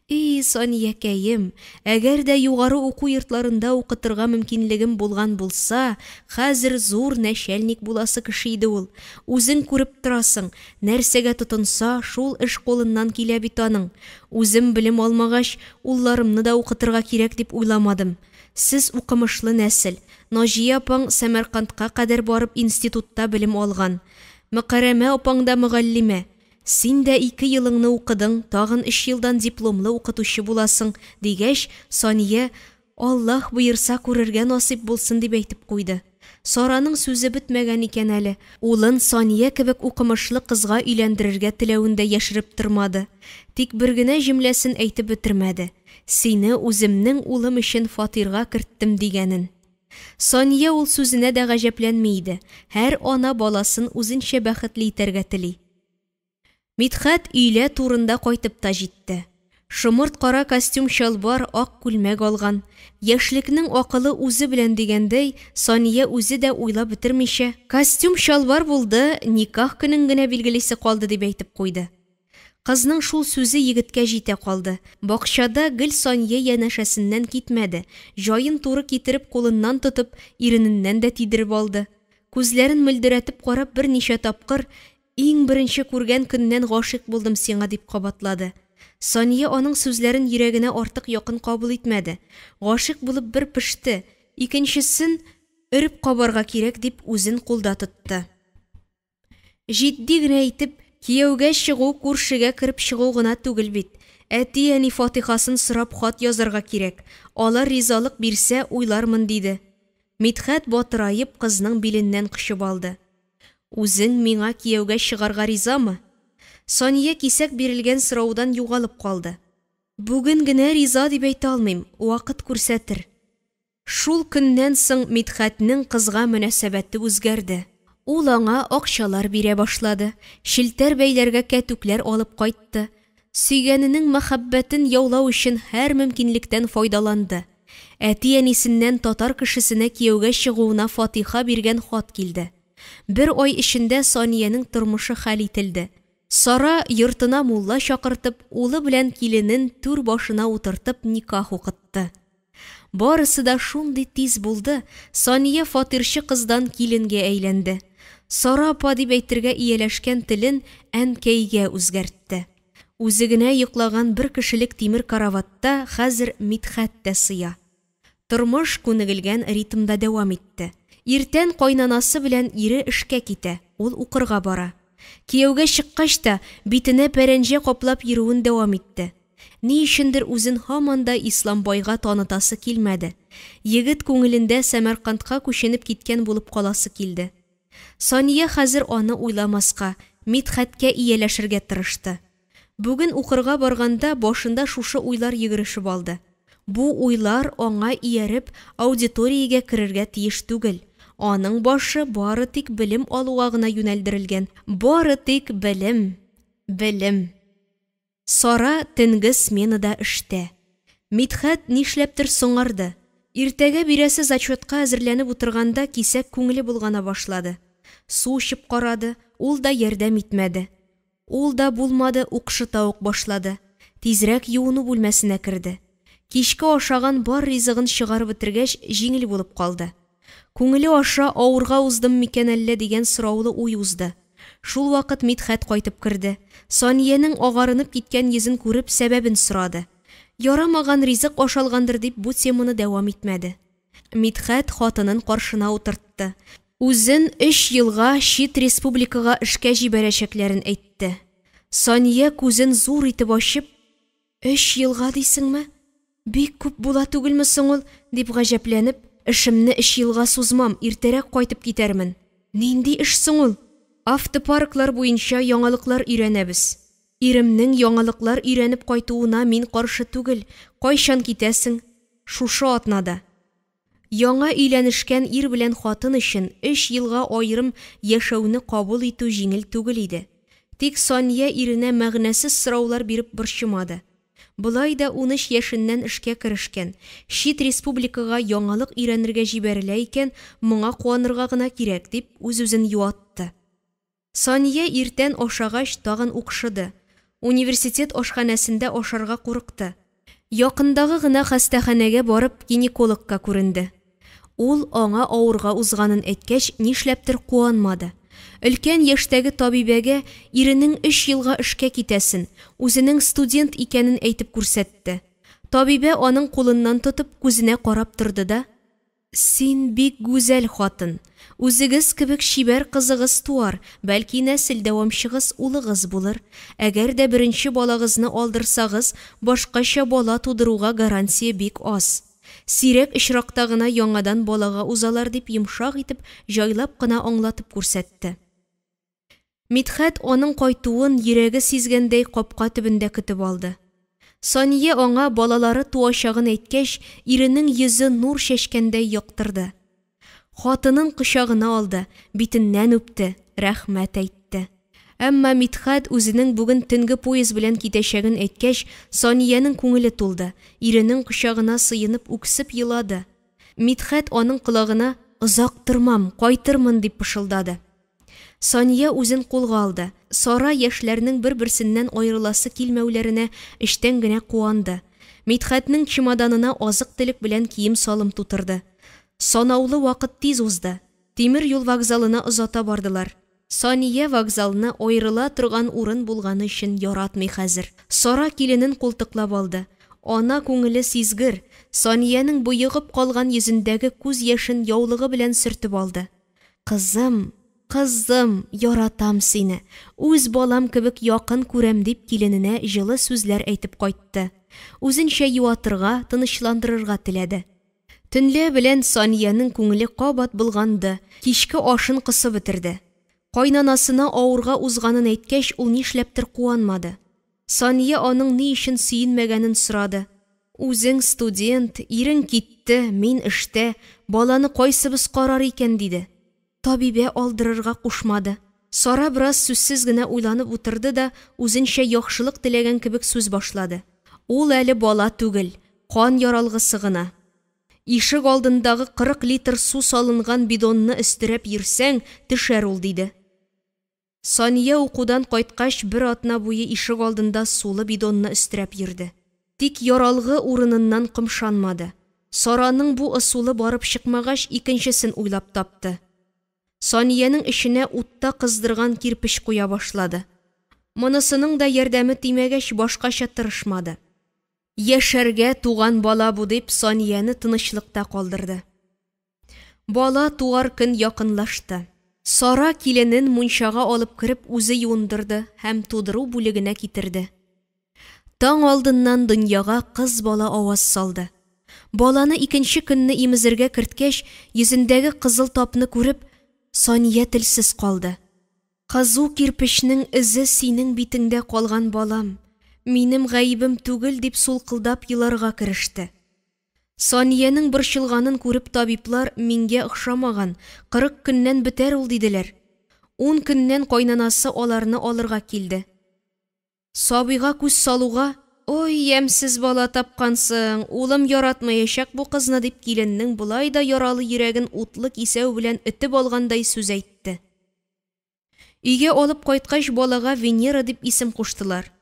Саниякәем, әгәр дә югары уку йортларында укытырга мөмкинлегем булган булса, хәзер зур нәчәлник буласы кеше иде ул. Үзең күреп торасың, нәрсәгә тотынса, шул эш кулыннан килә бит аның. Үзем белем алмагач, улларымны да укытырга кирәк дип уйламадым. Сез укымышлы нәсел. Наҗия апаң Сәмәркандка кадәр барып институтта белем алган. Мөхәррәмә апаң да мөгаллимә. Син дә 2 елыңны укыдың, тагын 3 елдан дипломлы укытучы буласың, дигәч, Сания, Аллаһ буйырса күрергә насип булсын дип әйтеп куйды. Сараның сүзе бетмәгән икән әле. Улын Сания кебек укымышлы кызга өйләндерергә теләвендә яшереп тормады. Тик бер генә җөмләсен әйтеп бетермәде. Сине үземнең улым өчен фатирга керттем дигәнен. Сания ул сүзенә дә гаҗәпләнми иде. Һәр ана баласын үзенчә бәхетле итәргә тели. Мидхәт өйлә турында кайтып та җитте. Шымырт кара костюм чалбар, ак күлмәк алган. Яшьлекнең акылы үзе белән дигәндәй, Сания үзе дә уйлап бетермичә, костюм чалбар булды, никах көнен генә билгелисе калды дип әйтеп куйды. Кызның шул сүзе егеткә җитә калды. Бакчада гел Сания янәшәсеннән китмәде. Җаен туры китереп кулыннан тотып, ирененнән дә тидереп алды. Күзләрен мөлдерәтеп карап берничә тапкыр «Иң беренче күргән көннән гашыйк булдым сиңа» дип кабатлады. Сания аның сүзләрен йөрәгенә артык якын кабул итмәде. Гашыйк булып бер пеште, икенчесен өреп кабарга кирәк дип үзен кулда тотты. Җитди генә әйтеп, кияүгә чыгу күршегә кереп чыгу гына түгел бит. Әти-әни фатихасын сорап хат язарга кирәк. Алар ризалык бирсә уйлармын диде. Мидхәт батырайып кызның биленнән кычып алды. Үзең миңа кияүгә чыгарга ризамы? Сания кисәк бирелгән сораудан югалып калды. Бүген генә риза дип әйтә алмыйм, вакыт күрсәтер. Шул көннән соң Мидхәтнең кызга мөнәсәбәте үзгәрде. Ул аңа акчалар бирә башлады, шилтәр бәйләргә кәтүкләр алып кайтты. Сөйгәненең мәхәббәтен яулау өчен һәр мөмкинлектән файдаланды. Әти-әнисеннән татар кешесенә кияүгә чыгуына фатиха биргән хат килде. Бер ай эчендә Саниянең тормышы хәл ителде. Сара йортына мулла чакыртып, улы белән киленен түр башына утыртып никах укытты. Барысы да шундый тиз булды, Сания фатирчы кыздан киленгә әйләнде. Сара апа дип әйтергә ияләшкән телен әнкәйгә үзгәртте. Үзе генә йоклаган бер кешелек тимер караватта хәзер Мидхәт тә сыя. Тормыш күнегелгән ритмда дәвам итте. Иртән кайнанасы белән ире эшкә китә, ул укырга бара. Кияүгә чыккач та битенә пәрәнҗә каплап йөрүен дәвам итте. Ни өчендер үзен һаман да Ислам байга танытасы килмәде. Егет күңелендә Сәмәркандка күченеп киткән булып каласы килде. Сания хәзер аны уйламаска, Мидхәткә ияләшергә тырышты. Бүген укырга барганда башында шушы уйлар йөгерешеп алды. Бу уйлар аңа ияреп аудиториягә керергә тиеш түгел. Аның башы бары тик белем алуга гына юнәлдерелгән. Бары тик белем. Сара төнге сменада эштә. Мидхәт нишләптер соңарды. Иртәгә бирәсе зачетка әзерләнеп утырганда кисәк күңеле булгана башлады. Су ичеп карады, ул да ярдәм итмәде. Ул да булмады, укшы таук башлады. Тизрәк юыну бүлмәсенә керде. Кичкә ашаган бар ризыгын чыгарып бетергәч, җиңел булып калды. Күңеле аша авырга уздым микән әллә дигән сораулы уй узды. Шул вакыт Мидхәт кайтып керде. Саниянең агарынып киткән йөзен күреп сәбәбен сорады. Ярамаган ризык ашалгандыр дип бу теманы дәвам итмәде. Мидхәт хатынын каршына утыртты. Үзен 3 елга чит республикага эшкә җибәрәчәкләрен әйтте. Сания күзен зур итеп ачып, 3 елга дисеңме? Бик күп була түгелме соң ул, дип гаҗәпләнеп, эшемне 3 елга сузмам, иртәрәк кайтып китәрмен. Нинди эш соң ул? Автопарклар буенча яңалыклар өйрәнәбез. Иремнең яңалыклар өйрәнеп кайтуына мин каршы түгел. Кайчан китәсең? Шушы атнада. Яңа өйләнешкән ир белән хатын өчен 3 елга аерым яшәүне кабул итү җиңел түгел иде. Тик Сония иренә мәгънәсез сораулар биреп борчымады. Булай да 13 яшеннән эшкә керешкән, чит республикага яңалык өйрәнергә җибәрелә икән, моңа куанырга гына кирәк дип үз-үзен юатты. Сония иртән ашагач тагын укшыды. Университет ашханәсендә ашарга курыкты. Якындагы гына хастаханәгә барып гинекологка күренде. Ул аңа авырга узганын әйткәч, нишләптер куанмады. Өлкән яшьтәге табибәгә иренең 3 елга эшкә китәсен, үзенең студент икәнен әйтеп күрсәтте. Табибә аның кулыннан тотып күзенә карап торды да: "Син бик гүзәл хатын. Үзегез кебек шибәр кызыгыз туар, бәлки нәсел дәвамчыгыз улыгыз булыр. Әгәр дә беренче балагызны алдырсагыз, башкача бала тудыруга гарантия бик аз. Сирәк очракта гына яңадан балага узалар" дип йомшак итеп, җайлап кына аңлатып күрсәтте. Мидхәт аның кайтуын йөрәге сизгәндәй капка төбендә көтеп алды. Сония аңа балалары туачагын әйткәч, иренең йөзе нур чәчкәндәй яктырды. Хатынын кочагына алды, битеннән үпте, рәхмәт әйтте. Әмма Мидхәт үзенең бүген төнге поезд белән китәчәген әйткәч, Сониянең күңеле тулды, иренең кочагына сыенып үксеп елады. Мидхәт аның колагына: "Озак тормам, кайтырмын" дип пышылдады. Сония үзен кулга алды. Сара яшьләрнең бер-берсеннән аерыласы килмәүләренә эштән генә куанды. Мидхәтнең чемоданына азык-төлек белән кием салым тутырды. Санаулы вакыт тиз узды. Тимер юл вокзалына озата бардылар. Сония вокзалны аерыла торган урын булганы өчен яратмый хәзер. Сара киленен култыклап алды. Ана күңеле сизгер, Сониянең буйыгып калган йөзендәге күз яшен яулыгы белән сөртеп алды. "Кызым, кызым, яратам сине. Үз балам кебек якын күрәм" дип килененә җылы сүзләр әйтеп кайтты. Үзенчә юатырга, тынычландырырга теләде. Төнлә белән Сониянең күңеле кабат булганды. Кичке ашын кысып бетерде. Кайнанасына авырга узганын әйткәч, ул нишләптер куанмады. Сония аның ни өчен сөенмәгәнен сорады. "Үзең студент, ирең китте, мин эштә, баланы кайсыбыз карар икән" диде. Табибә алдырырга кушмады. Сара бераз сүзсез генә уйланып утырды да, үзенчә яхшылык теләгән кебек сүз башлады. "Ул әле бала түгел, кан яралгысы гына. Ишек алдындагы 40 литр су салынган бидонны өстерәп йөрсәң, төшәр ул" диде. Сония укудан кайткач бер атна буе ишек алдында сулы бидонны өстерәп йөрде. Тик яралгы урыныннан кымшанмады. Сараның бу ысулы барып чыкмагач, икенчесен уйлап тапты. Сониянең эченә утта кыздырган кирпеч куя башлады. Монысының да ярдәме тимәгәч, башкача тырышмады. Яшәргә туган бала бу дип Сонияны тынычлыкта калдырды. Бала туар көн якынлашты. Сара киленен мунчага алып кереп үзе юындырды һәм тудыру бүлегенә китерде. Таң алдыннан дөньяга кыз бала аваз салды. Баланы икенче көнне имезергә керткәч, йөзендәге кызыл тапны күреп, Сония телсез калды. "Кызу кирпечнең изе синең битеңдә калган балам. Минем гаибем түгел" дип сулкылдап еларга кереште. Сониянең борчылганын күреп табиблар миңгә охшамаган, 40 көннән бетәр ул диделәр. 10 көннән кайнанасы аларны алырга килде. Сабыйга күз салуга: "Ой, ямсез бала тапкансың, улым яратмаячак бу кызны" дип киленнең булай да яралы йөрәген утлы кисәү белән этеп алгандай сүз әйтте. Өйгә алып кайткач, балага Венера дип исем куштылар.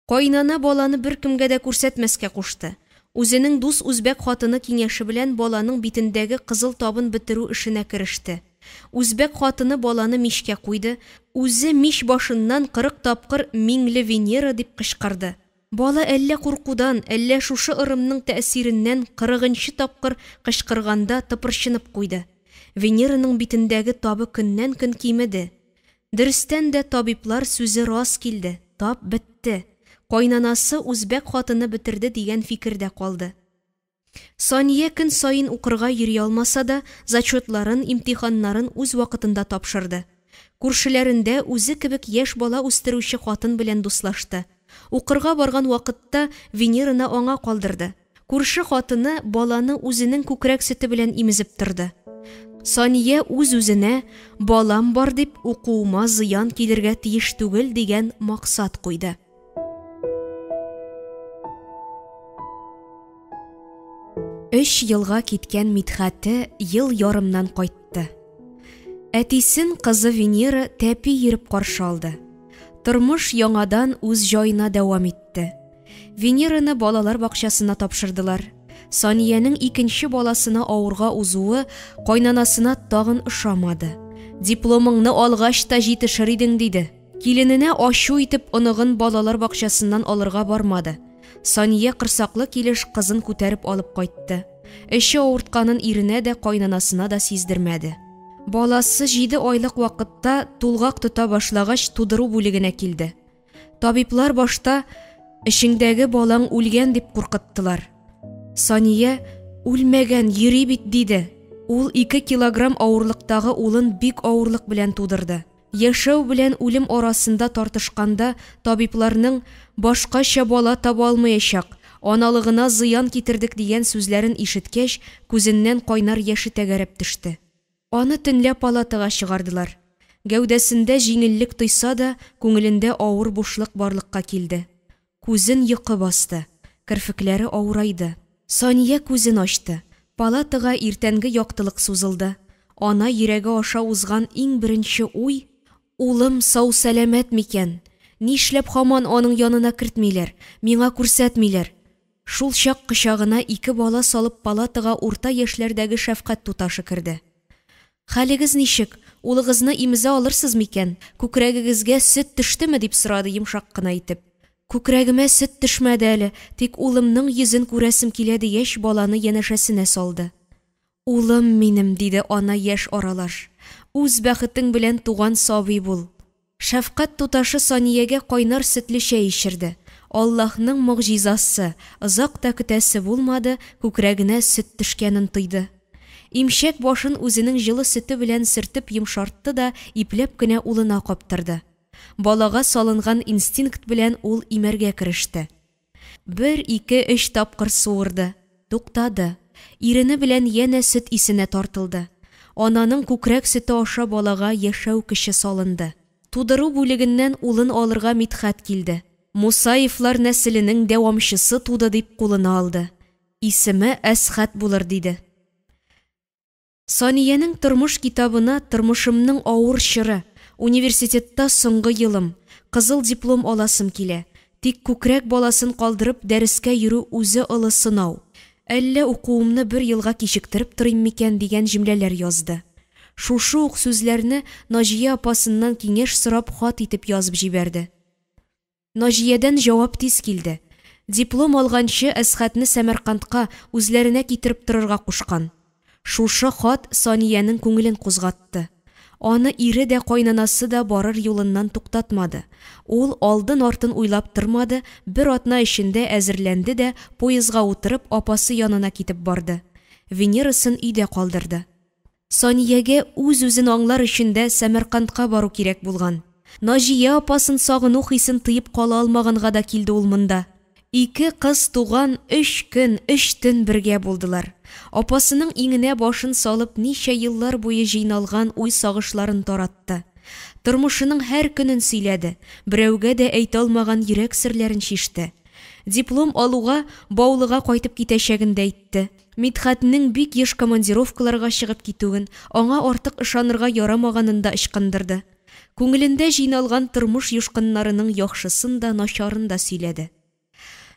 Кайнана баланы бер кемгә дә күрсәтмәскә кушты. Үзенең дус үзбәк хатыны киңәше белән баланың битендәге кызыл табын бетерү эшенә кереште. Үзбәк хатыны баланы мичкә куйды, үзе мич башыннан 40 тапкыр "Миңле Венера" дип кычкырды. Бала әллә куркудан, әллә шушы ырымның тәэсиреннән 40-нчы тапкыр кычкырганда тыпырчынып куйды. Венераның битендәге табы көннән-көн кимеде. Дөрестән дә табиблар сүзе рас килде, тап бетте. Кайнанасы үзбәк хатыны бетерде дигән фикердә калды. Сония көн сайын укырга йөри алмаса да, зачетларын, имтиханнарын үз вакытында тапшырды. Күршеләрендә үзе кебек яшь бала үстерүче хатын белән дуслашты. Укырга барган вакытта Венераны аңа калдырды. Күрше хатыны баланы үзенең күкрәк сөте белән имезеп торды. Сания үз-үзенә балам бар дип укуыма зыян килергә тиеш түгел дигән максат куйды. 3 елга киткән Мидхәте ел ярымнан кайтты. Әтисен кызы Венера тәпи йөреп каршы алды. Тормыш яңадан үз җаена дәвам итте. Венераны балалар бакчасына тапшырдылар. Саниянең икенче баласына авырга узуы кайнанасына тагын ошамады. Дипломыңны алгач та җитешер идең диде. Килененә ачу итеп оныгын балалар бакчасыннан алырга бармады. Сания кырсаклы килеш кызын күтәреп алып кайтты. Эше авыртканын иренә дә кайнанасына да сиздермәде. Баласы 7 айлык вакытта тулгак тота башлагач тудыру бүлегенә килде. Табиблар башта «Эшеңдәге балаң үлгән» дип куркыттылар. Сания «Үлмәгән, йөри бит» диде. Ул 2 килограмм авырлыктагы улын бик авырлык белән тудырды. Яшәү белән үлем арасында тартышканда табибларның «Башкача бала таба алмаячак, аналыгына зыян китердек» дигән сүзләрен ишеткәч, күзеннән кайнар яше тәгәрәп төште. Аны төнлә палатага чыгардылар. Гәүдәсендә җиңеллек тойса да, күңелендә авыр бушлык барлыкка килде. Күзен йокы басты. Кирфекләре авырайды. Сания күзен ачты. Палатага иртәнге яктылык сузылды. Ана йөрәге аша узган иң беренче уй: улым сау сәламәт микән? Нишләп һаман аның янына кертмиләр, миңа күрсәтмиләр? Шул чак кочагына 2 бала салып палатага урта яшьләрдәге шәфкать туташы керде. Хәлегез ничек? Улыгызны имза алырсыз микән? Күкрәгегезгә сөт төштеме? Дип сорады йомшак кына итеп. Күкрәгемә сөт төшмәде әле, тик улымның йөзен күрәсем килә дигәч, баланы янәшәсенә салды. Улым минем, диде ана яшь аралаш. Үз бәхетең белән туган сабый бул. Шәфкать туташы Саниягә кайнар сөтле чәй ишерде. Аллаһның мөгъҗизасы, озак та көтәсе булмады, күкрәгенә сөт төшкәнен тойды. Имшәк башын үзенең җылы сөте белән сөртеп йомшартты да ипләп кенә улына каптырды. Балага салынган инстинкт белән ул имәргә кереште. 1-2-3 тапкыр суырды. Туктады. Ирене белән янә сөт исенә тартылды. Ананың күкрәк сөте аша балага яшәү көче салынды. Тудыру бүлегеннән улын алырга Мидхәт килде. Мусаевлар нәселенең дәвамчысы туды дип кулына алды. Исеме Әсхәт булыр диде. Саниянең тормыш китабына тормышымның авыр чоры, университетта соңгы елым, кызыл диплом аласым килә. Тик күкрәк баласын калдырып дәрескә йөрү үзе олы сынау. Әллә укуымны 1 елга кичектереп торыйм микән дигән җөмләләр язды. Шушы ук сүзләрне Наҗия апасыннан киңәш сорап хат итеп язып җибәрде. Наҗиядән җавап тиз килде. Диплом алганчы Әсхәтне Сәмәркандка үзләренә китереп торырга кушкан. Шушы хат Саниянең күңелен кузгатты. Аны ире дә кайнанасы да барыр юлыннан туктатмады. Ул алдын-артын уйлап тормады, 1 атна эчендә әзерләнде дә поездга утырып апасы янына китеп барды. Венерасын өйдә калдырды. Саниягә үз-үзен аңлар өчен дә Сәмәркандка бару кирәк булган. Наҗия апасын сагыну хисен тыеп кала алмаганга да килде ул монда. 2 кыз туган 3 көн, 3 төн бергә булдылар. Апасының иңенә башын салып ничә еллар буе җыйналган уй сагышларын таратты. Тормышының һәр көнен сөйләде. Берәүгә дә әйтә алмаган йөрәк серләрен шиште. Диплом алуга Баулыга кайтып китәчәген дә әйтте. Мидхәтнең бик еш командировкаларга чыгып китүен, аңа артык ышанырга ярамаганын да ычкындырды. Күңелендә җыйналган тормыш юшкыннарының яхшысын да, начарын да сөйләде.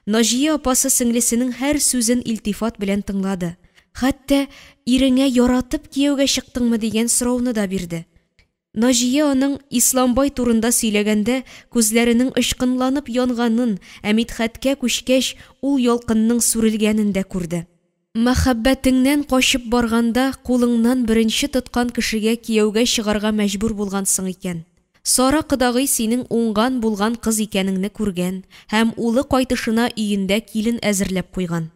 Наҗия апасы сеңлесенең һәр сүзен илтифат белән тыңлады. Хәтта иреңә яратып кияүгә чыктыңмы дигән сорауны да бирде. Наҗия аның Исламбай турында сөйләгәндә күзләренең ычкынланып янганын, ә Мидхәткә күчкәч ул ялкынның сүрелгәнен дә күрде. Мәхәббәтеңнән качып барганда кулыңнан беренче тоткан кешегә кияүгә чыгарга мәҗбүр булгансың икән. Сара кыдагый синең уңган булган кыз икәнеңне күргән һәм улы кайтышына өендә килен әзерләп куйган.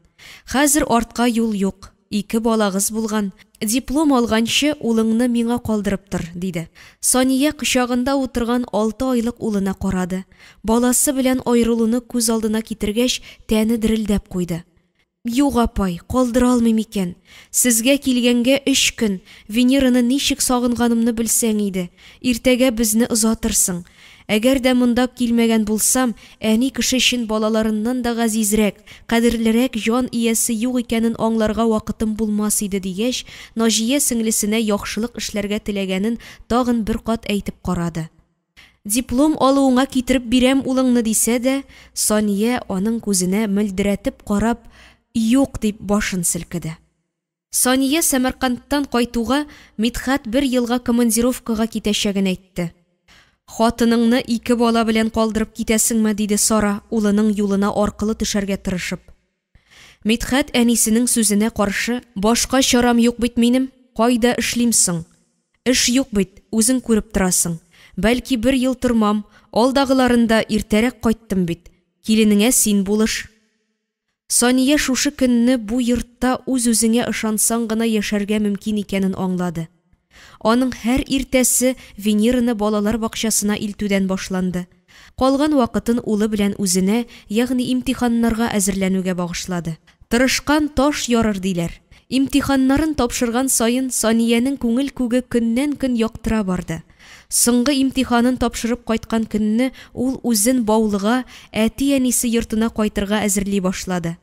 Хәзер артка юл юк. 2 балагыз булган. Диплом алганчы улыңны миңа калдырып тор, диде. Сания кочагында утырган 6 айлык улына карады. Баласы белән аерылуны күз алдына китергәч, тәне дерелдәп куйды. Юк, апай, калдыра алмыйм икән. Сезгә килгәнгә 3 көн, Венераны ничек сагынганымны белсәң иде. Иртәгә безне озатырсың. Әгәр дә монда килмәгән булсам, әни кеше өчен балаларыннан да газизрәк, кадерлерәк җан иясе юк икәнен аңларга вакытым булмас иде дигәч, Наҗия сеңлесенә яхшылык эшләргә теләгәнен тагын бер кат әйтеп карады. Диплом алуыңа китереп бирәм улыңны дисә дә, Сания аның күзенә мөлдерәтеп карап, юк дип башын селкеде. Сания Сәмәркандтан кайтуга Мидхәт 1 елга командировкага китәчәген әйтте. Хатыныңны 2 бала белән калдырып китәсеңме, диде Сара, улының юлына аркылы төшәргә тырышып. Мидхәт әнисенең сүзенә каршы, башка чарам юк бит минем, кайда эшлим соң? Эш юк бит, үзең күреп торасың. Бәлки 1 ел тормам, алдагыларында иртәрәк кайттым бит. Киленеңә син булыш. Сания шушы көнне бу йортта үз-үзеңә ышансаң гына яшәргә мөмкин икәнен аңлады. Аның һәр иртәсе Венераны балалар бакчасына илтүдән башланды. Калган вакытын улы белән үзенә, ягъни имтиханнарга әзерләнүгә багышлады. Тырышкан таш ярыр диләр. Имтиханнарын тапшырган сайын Саниянең күңел күге көннән-көн яктыра барды. Соңгы имтиханын тапшырып кайткан көнне ул үзен Баулыга, әти-әнисе йортына кайтырга әзерли башлады.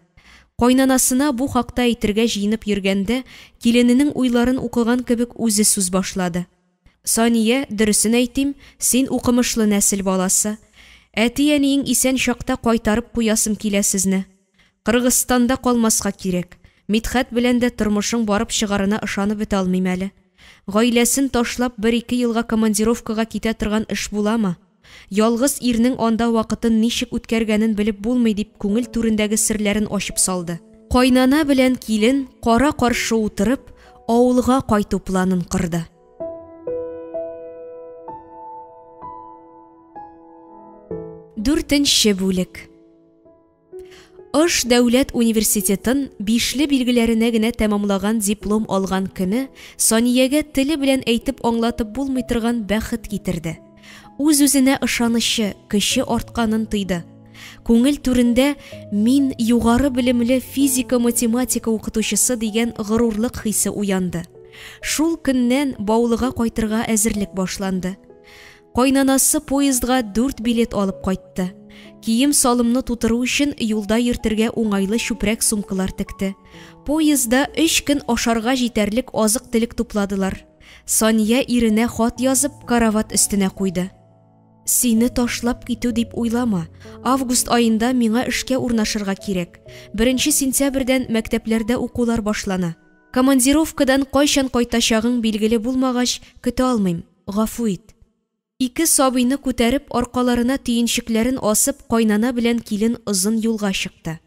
Кайнанасына бу хакта әйтергә җыенып йөргәндә, килененең уйларын укыган кебек үзе сүз башлады. Сания, дөресен әйтим, син укымышлы нәсел баласы. Әти-әниең исән чакта кайтарып куясым килә сезне. Кыргызстанда калмаска кирәк. Мидхәт белән дә тормышың барып чыгарына ышанып бетә алмыйм әле. Гаиләсен ташлап 1-2 елга командировкага китә торган эш буламы? Ялгыз ирнең анда вакытын ничек үткәргәнен белеп булмый дип күңел түрендәге серләрен ачып салды. Кайнана белән килен кара каршы утырып, авылга кайту планын кырды. Дүртенче бүлек. Ош дәүләт университетын 5-ле билгеләренә генә тәмамлаган диплом алган көне Саниягә теле белән әйтеп аңлатып булмый торган бәхет китерде. Үз-үзенә ышанышы, көче артканын тойды. Күңел түрендә мин югары белемле физика-математика укытучысы дигән горурлык хисе уянды. Шул көннән Баулыга кайтырга әзерлек башланды. Кайнанасы поездга 4 билет алып кайтты. Кием салымны тутыру өчен юлда йөртергә уңайлы чүпрәк сумкалар текте. Поездда 3 көн ашарга җитәрлек азык-төлек тупладылар. Сания иренә хат язып карават өстенә куйды. Сине ташлап китү дип уйлама. Август айында миңа эшкә урнашырга кирәк. 1 сентябрьдән мәктәпләрдә укулар башлана. Командировкадан кайчан кайтачагың билгеле булмагач, көтә алмыйм. Гафу ит. 2 сабыйны күтәреп, аркаларына төенчекләрен асып, кайнана белән килен озын юлга чыкты.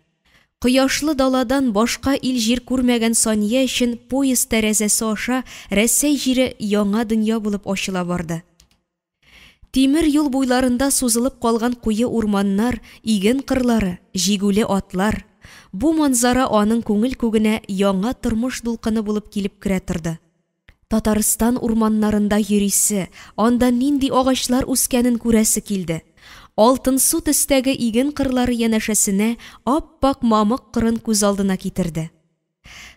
Кояшлы даладан башка ил җир күрмәгән Сания өчен поезд тәрәзәсе аша Рәсәй җире яңа дөнья булып ачыла барды. Тимер юл буйларында сузылып калган куе урманнар, иген кырлары, җигүле атлар. Бу манзара аның күңел күгенә яңа тормыш дулкыны булып килеп керә торды. Татарстан урманнарында йөрисе, анда нинди агачлар үскәнен күрәсе килде. Алтын су төстәге иген кырлары янәшәсенә ап-пак мамык кырын күз алдына китерде.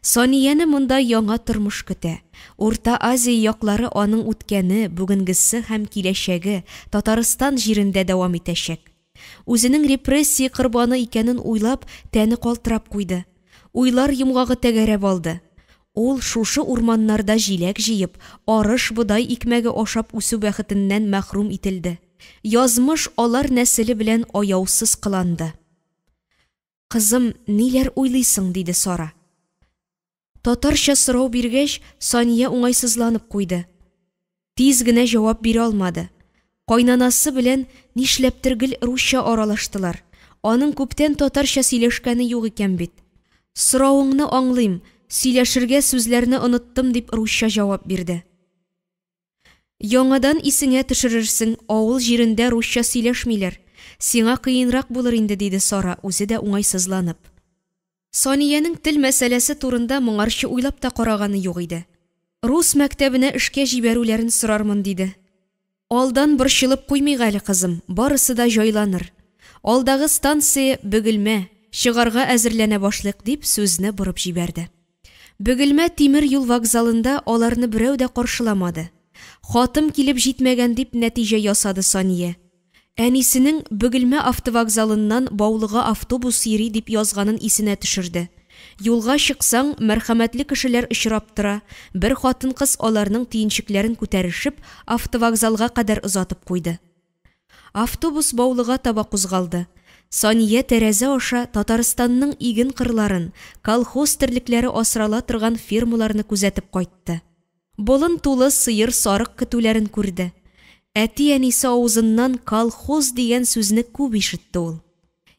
Санияне монда яңа тормыш көтә. Урта Азия яклары аның үткәне, бүгенгесе һәм киләчәге Татарстан җирендә дәвам итәчәк. Үзенең репрессия корбаны икәнен уйлап, тәне калтырап куйды. Уйлар йомгагы тәгәрәп алды. Ул шушы урманнарда җиләк җыеп, арыш бодай икмәге ашап үсү бәхетеннән мәхрүм ителде. Язмыш алар нәселе белән аяусыз кыланды. Кызым, ниләр уйлыйсың, диде Сара. Татарча сорау биргәч, Сания уңайсызланып куйды. Тиз генә җавап бирә алмады. Кайнанасы белән нишләптер гел русча аралаштылар. Аның күптән татарча сөйләшкәне юк икән бит. Соравыңны аңлыйм. Сөйләшергә сүзләрне оныттым, дип русча җавап бирде. Яңадан исеңә төшерерсең, авыл җирендә русча сөйләшмиләр. Сиңа кыенрак булыр инде, диде Сара, үзе дә уңайсызланып. Саниянең тел мәсьәләсе турында моңарчы уйлап та караганы юк иде. Рус мәктәбенә эшкә җибәрүләрен сорармын, диде. Алдан борчылып куймыйк әле, кызым, барысы да җайланыр. Алдагы станция Бөгелмә, чыгарга әзерләнә башлыйк дип сүзне бурып җибәрде. Бөгелмә тимер юл вокзалында аларны берәү дә каршыламады. Хатым килеп җитмәгән дип нәтиҗә ясады Сания. Әнисенең Бөгелмә автовокзалыннан Баулыга автобус йөри дип язганын исенә төшерде. Юлга чыксаң, мәрхәмәтле кешеләр очрап тора. Бер хатын-кыз аларның тиенчекләрен күтәрешеп, автовокзалга кадәр озатып куйды. Автобус Баулыга таба кузгалды. Сания тәрәзә аша Татарстанның иген кырларын, колхоз терлекләре асрала торган фермаларны күзәтеп кайтты. Болын тулы сыер сарык көтүләрен күрде. Әти-әнисе авызыннан колхоз дигән сүзне күп ишетте ул.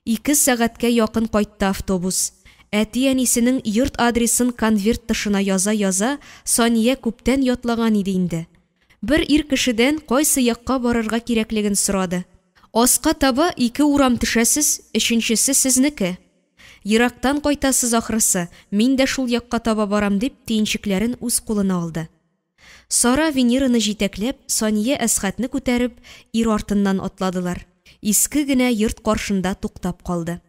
2 сәгатькә якын кайтты автобус. Әти-әнисенең йорт адресын конверт тышына яза-яза Сания күптән ятлаган иде инде. Бер ир кешедән кайсы якка барырга кирәклеген сорады. Аска таба 2 урам төшәсез, 3-нчесе сезнеке. Ерактан кайтасыз ахрысы, мин дә шул якка таба барам дип тиенчекләрен үз кулына алды. Сара Венераны җитәкләп, Сания Әсхәтне күтәреп, ир артыннан атладылар. Иске генә йорт каршында туктап калды.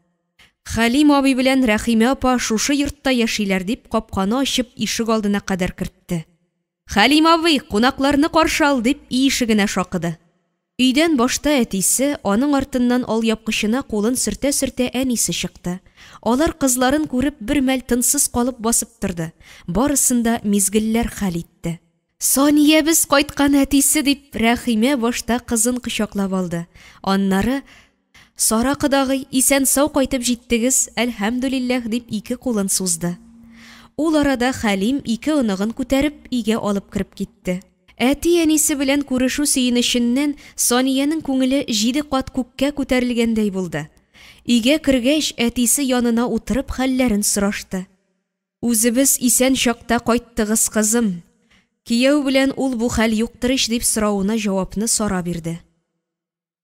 Хәлим абый белән Рәхимә апа шушы йортта яшиләр дип капканы ачып ишек алдына кадәр кертте. Хәлим абый, кунакларны каршы ал дип ишегенә шакыды. Өйдән башта әтисе, аның артыннан алъяпкычына кулын сөртә-сөртә әнисе чыкты. Алар кызларын күреп бер мәл тынсыз калып басып торды. Барысында мизгелләр хәл итте. Сания без кайткан әтисе дип Рәхимә башта кызын кочаклап алды. Аннары Сара кыдагый, исән сау кайтып җиттегез, әлхәмдүлилләх дип 2 кулын сузды. Ул арада Хәлим 2 оныгын күтәреп өйгә алып кирип китте. Әти-әнисе белән күрешү сөенеченнән Санияның күңеле 7 кат күккә күтәрелгәндәй булды. Өйгә кергәч, әтисе янына утырып хәлләрен сорашты. Үзебез исән чакта кайттыгыз, кызым. Кияү белән ул бу хәл юктыр ич дип соравына җавапны Сара бирде.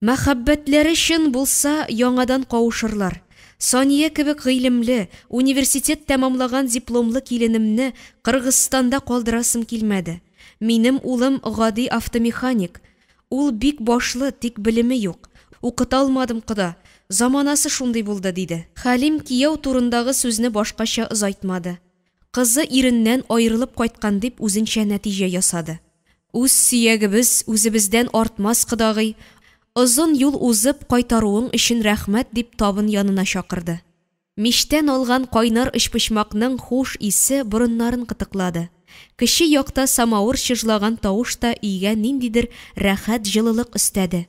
Мәхәббәтләре чын булса, яңадан кавышырлар. Сания кебек гыйлемле, университет тәмамлаган дипломлы киленемне Кыргызстанда калдырасым килмәде. Минем улым гади автомеханик. Ул бик башлы, тик белеме юк. Укыта алмадым кыда. Заманасы шундый булды диде. Хәлим кияү турындагы сүзне башкача озайтмады. Кызы иреннән аерылып кайткан дип үзенчә нәтиҗә ясады. Үз сөягебез үзебездән артмас, кыдагый. Озын юл узып кайтаруың өчен рәхмәт дип табын янына чакырды. Миштән алган кайнар эчпочмакның хуш исе борыннарын кытыклады. Кеше якта самавыр чыжлаган тавыш та өйгә ниндидер рәхәт җылылык өстәде.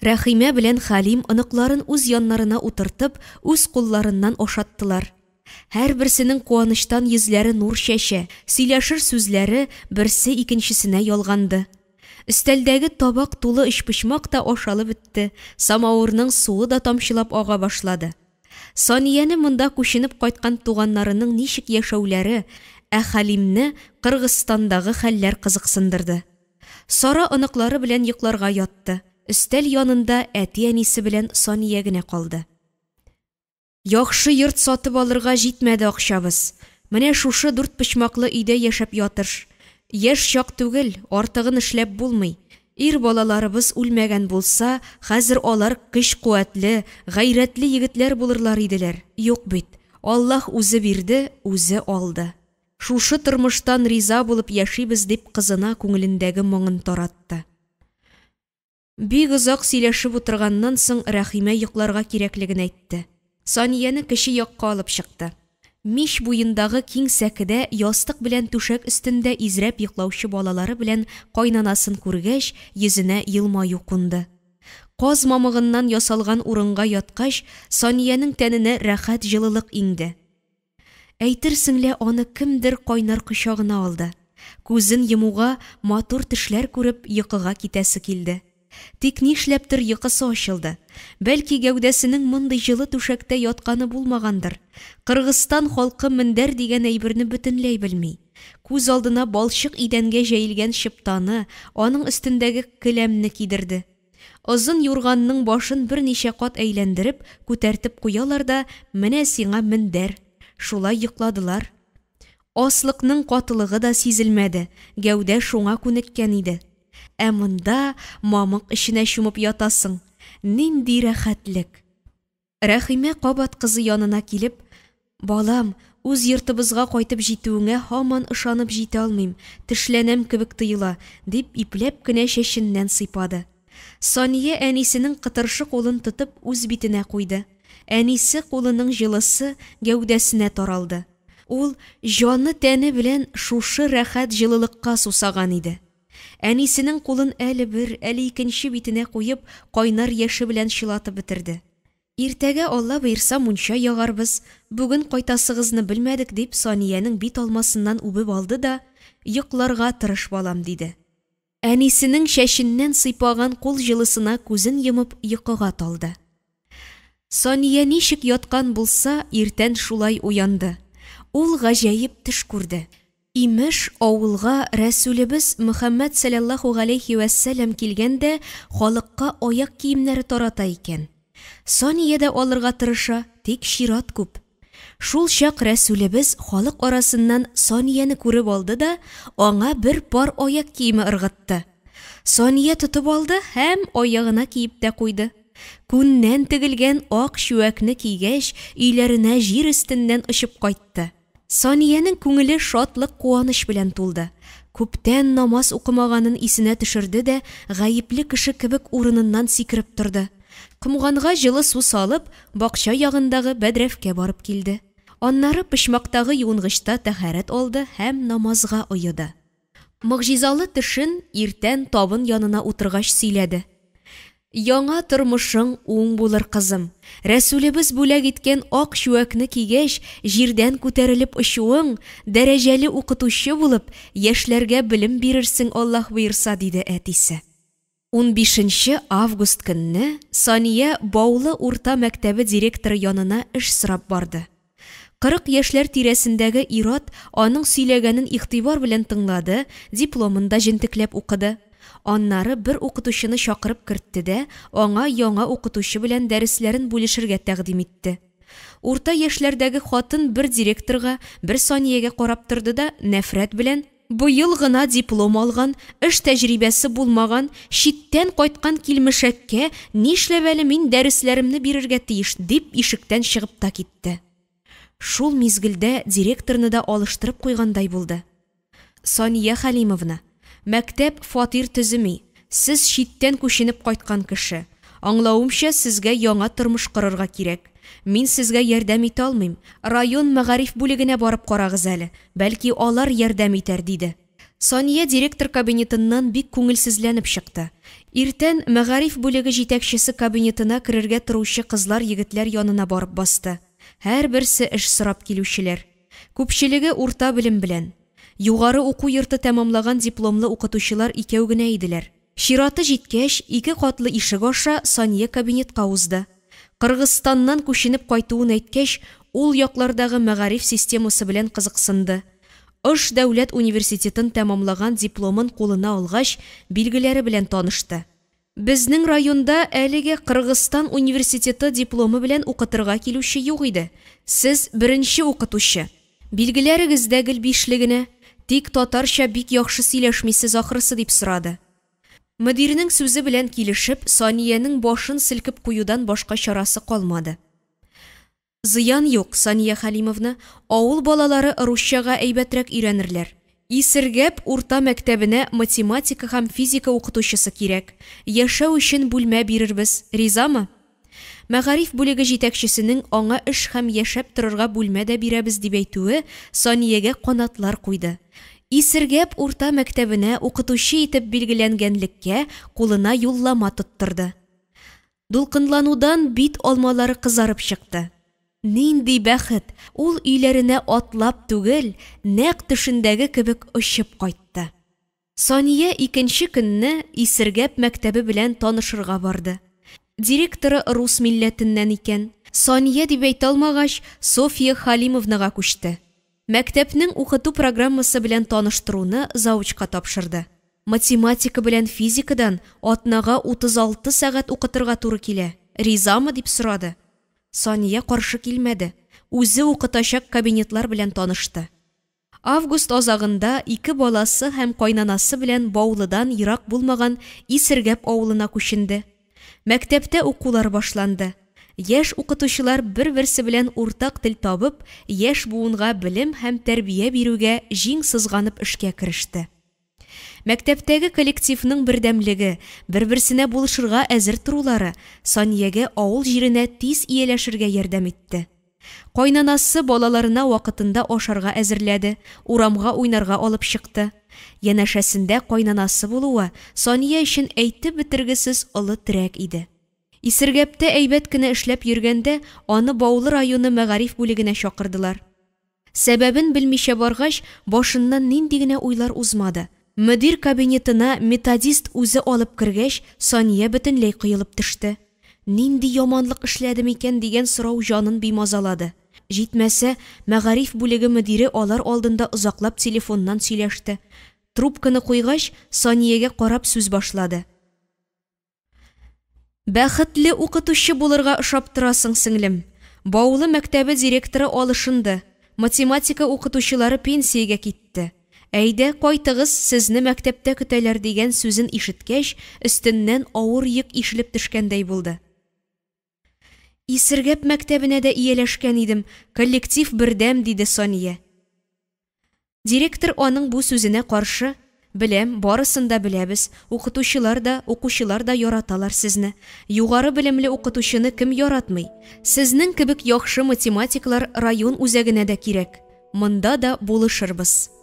Рәхимә белән Хәлим оныкларын үз яннарына утыртып, үз кулларыннан ашаттылар. Һәр берсенең куаныштан йөзләре нур чәчә, сөйләшер сүзләре берсе икенчесенә ялганды. Өстәлдәге табак тулы эчпочмак та ашалып бетте, самавырның суы да тамчылап ага башлады. Санияны монда күченеп кайткан туганнарының ничек яшәүләре, Хәлимне Кыргызстандагы хәлләр кызыксындырды. Сара оныклары белән йокларга ятты. Өстәл янында әти-әнисе белән Сания генә калды. Яхшы йорт сатып алырга җитмәде акчабыз. Менә шушы 4 почмаклы өйдә яшәп ятыр. Яшь чак түгел, артыгын эшләп булмый. Ир балаларыбыз үлмәгән булса, хәзер алар көч-куәтле, гайрәтле егетләр булырлар иделәр. Юк бит. Аллаһ үзе бирде, үзе алды. Шушы тормыштан риза булып яшибез дип кызына күңелендәге моңын таратты. Бик озак сөйләшеп утырганнан соң Рәхимә йокларга кирәклеген әйтте. Санияны кеше якка алып чыкты. Мич буендагы киң сәкедә ястык белән түшәк өстендә изрәп йоклаучы балалары белән кайнанасын күргәч, йөзенә елмаю кунды. Каз мамыгыннан ясалган урынга яткач, Санияның тәненә рәхәт җылылык инде. Әйтерсең лә аны кемдер кайнар кочагына алды. Күзен йомуга матур төшләр күреп йокыга китәсе килде. Тик нишләптер йокысы ачылды. Бәлки гәүдәсенең мондый җылы түшәктә ятканы булмагандыр. Кыргызстан халкы мендәр дигән әйберне бөтенләй белми. Күз алдына балчык идәнгә җәелгән чыптаны, аның өстендәге келәмне кидерде. Озын юрганның башын берничә кат әйләндереп, күтәртеп куялар да, менә сиңа мендәр. Шулай йокладылар. Аслыкның катылыгы да сизелмәде. Гәүдә шуңа күнеккән иде. Ә монда мамык эченә чумып ятасың. Нинди рәхәтлек. Рәхимә кабат кызы янына килеп, «Балам, үз йортыбызга кайтып җитүеңә һаман ышанып җитә алмыйм, тешләнәм кебек тоела», дип ипләп кенә чәченнән сыйпады. Сания әнисенең кытыршы кулын тотып үз битенә куйды. Әнисе кулының җылысы гәүдәсенә таралды. Ул җаны тәне белән шушы рәхәт җылылыкка сусаган иде. Әнисенең кулын әле бер, әле икенче битенә куеп, кайнар яше белән чылатып бетерде. «Иртәгә Алла боерса мунча ягарбыз, бүген кайтасыгызны белмәдек», дип Саниянең бит алмасыннан үбеп алды да, «Йокларга тырыш балам», диде. Әнисенең чәченнән сыйпаган кул җылысына күзен йомып йокыга талды. Сания ничек яткан булса, иртән шулай уянды. Ул гаҗәеп төш күрде. Имеш, авылга Рәсүлебез Мөхәммәд саллаллаһу галейхи ва саллям килгәндә, халыкка аяк киемнәре тарата икән. Сания да алырга тырыша, тик чират күп. Шул чак Рәсүлебез халык арасыннан Санияны күреп алды да, аңа бер пар аяк киеме ыргытты. Сания тотып алды һәм аягына киеп тә куйды. Күннән тегелгән ак чүәкне кигәч, өйләренә җир өстеннән очып кайтты. Саниянең күңеле шатлык, куаныч белән тулды. Күптән намаз укымаганын исенә төшерде дә, гаепле кеше кебек урыныннан сикереп торды. Кымганга җылы су салып, бакча ягындагы бәдрәфкә барып килде. Аннары пычмактагы юынгычта тәһарәт алды һәм намазга уйыды. Мөгъҗизалы төшен иртән табын янына утыргач сөйләде. «Яңа тормышың уң булыр, кызым. Рәсүлебез бүләк иткән ак чүәкне кигәч, җирдән күтәрелеп очуың, дәрәҗәле укытучы булып, яшьләргә белем бирерсең, Аллаһ буерса», диде әтисе. 15 август көнне Сания Баулы урта мәктәбе директоры янына эш сорап барды. 40 яшьләр тирәсендәге ир-ат аның сөйләгәнен игътибар белән тыңлады, дипломын да җентекләп укыды. Аннары бер укытучыны чакырып кертте дә, аңа яңа укытучы белән дәресләрен бүлешергә тәкъдим итте. Урта яшьләрдәге хатын бер директорга, бер Саниягә карап торды да, нәфрәт белән: «Быел гына диплом алган, эш тәҗрибәсе булмаган, читтән кайткан килмешәккә нишләп әле мин дәресләремне бирергә тиеш», дип ишектән чыгып та китте. Шул мизгелдә директорны да алыштырып куйгандай булды. «Сания Халимовна, мәктәп фатир төземи. Сез читтән күченеп кайткан кеше. Аңлавымча, сезгә яңа тормыш корырга кирәк. Мин сезгә ярдәм итә алмыйм. Район мәгариф бүлегенә барып карагыз әле. Бәлки алар ярдәм итәр», диде. Сания директор кабинетыннан бик күңелсезләнеп чыкты. Иртән мәгариф бүлеге җитәкчесе кабинетына керергә торучы кызлар егетләр янына барып басты. Һәр берсе эш сорап килүчеләр. Күпчелеге урта белем белән. Югары уку йорты тәмамлаган дипломлы укытучылар икәү генә иделәр. Чираты җиткәч, 2 катлы ишек аша Сания кабинетка узды. Кыргызстаннан күченеп кайтуын әйткәч, ул яклардагы мәгариф системасы белән кызыксынды. Ош дәүләт университетын тәмамлаган дипломын кулына алгач, билгеләре белән танышты. «Безнең районда әлегә Кыргызстан университеты дипломы белән укытырга килүче юк иде. Сез беренче укытучы. Билгеләрегез дә гел бишлегенә, тик татарча бик яхшы сөйләшмисез ахрысы», дип сорады. Мөдирнең сүзе белән килешеп, Саниянең башын селкеп куюдан башка чарасы калмады. «Зыян юк, Сания Халимовна, авыл балалары русчага әйбәтрәк өйрәнерләр. Исергәп урта мәктәбенә математика һәм физика укытучысы кирәк. Яшәү өчен бүлмә бирербез. Ризамы?» Мәгариф бүлеге җитәкчесенең аңа эш һәм яшәп торырга бүлмә дә бирәбез дип әйтүе Саниягә канатлар куйды. Исергәп урта мәктәбенә укытучы итеп билгеләнгәнлеккә кулына юллама тоттырды. Дулкынланудан бит алмалары кызарып чыкты. Нинди бәхет! Ул өйләренә атлап түгел, нәкъ төшендәге кебек очып кайтты. Сания икенче көнне Исергәп мәктәбе белән танышырга барды. Директоры рус милләтеннән икән. Сания дип әйтә алмагач, София Халимовнага күчте. Мәктәпнең укыту программасы белән таныштыруны заучка тапшырды. Математика белән физикадан атнага 36 сәгать укытырга туры килә. Ризамы, дип сорады. Сания каршы килмәде. Үзе укытачак кабинетлар белән танышты. Август азагында 2 баласы һәм кайнанасы белән Баулыдан ерак булмаган Исергәп авылына күченде. Мәктәптә укулар башланды. Яшь укытучылар бер-берсе белән уртак тел табып, яшь буынга белем һәм тәрбия бирүгә җиң сызганып эшкә кереште. Мәктәптәге коллективның бердәмлеге, бер-берсенә булышырга әзер торулары Саниягә авыл җиренә тиз ияләшергә ярдәм итте. Кайнанасы балаларына вакытында ашарга әзерләде, урамга уйнарга алып чыкты. Янәшәсендә кайнанасы булуы Сания өчен әйтеп бетергесез олы терәк иде. Исергәптә әйбәт кенә эшләп йөргәндә, аны Баулы районы мәгариф бүлегенә чакырдылар. Сәбәбен белмичә баргач, башыннан нинди генә уйлар узмады. Мөдир кабинетына методист үзе алып кергәч, Сания бөтенләй кыелып төште. Нинди яманлык эшләдем икән дигән сорау җанын бимазалады. Җитмәсә, мәгариф бүлеге мөдире алар алдында озаклап телефоннан сөйләште. Трубканы куйгач, Саниягә карап сүз башлады. Бәхетле укытучы булырга ошап торасың, сеңлем. Баулы мәктәбе директоры алышынды. Математика укытучылары пенсиягә китте. Әйдә, кайтыгыз, сезне мәктәптә көтәләр дигән сүзен ишеткәч, өстеннән авыр йөк ишелеп төшкәндәй булды. Исергәп мәктәбенә дә ияләшкән идем, коллектив бердәм, диде Сания. Директор аның бу сүзенә каршы: "Беләм, барысын да беләбез. Укытучылар да, укучылар да яраталар сезне. Югары белемле укытучыны кем яратмый? Сезнең кебек яхшы математиклар район үзәгенә дә кирәк. Монда да булышырбыз."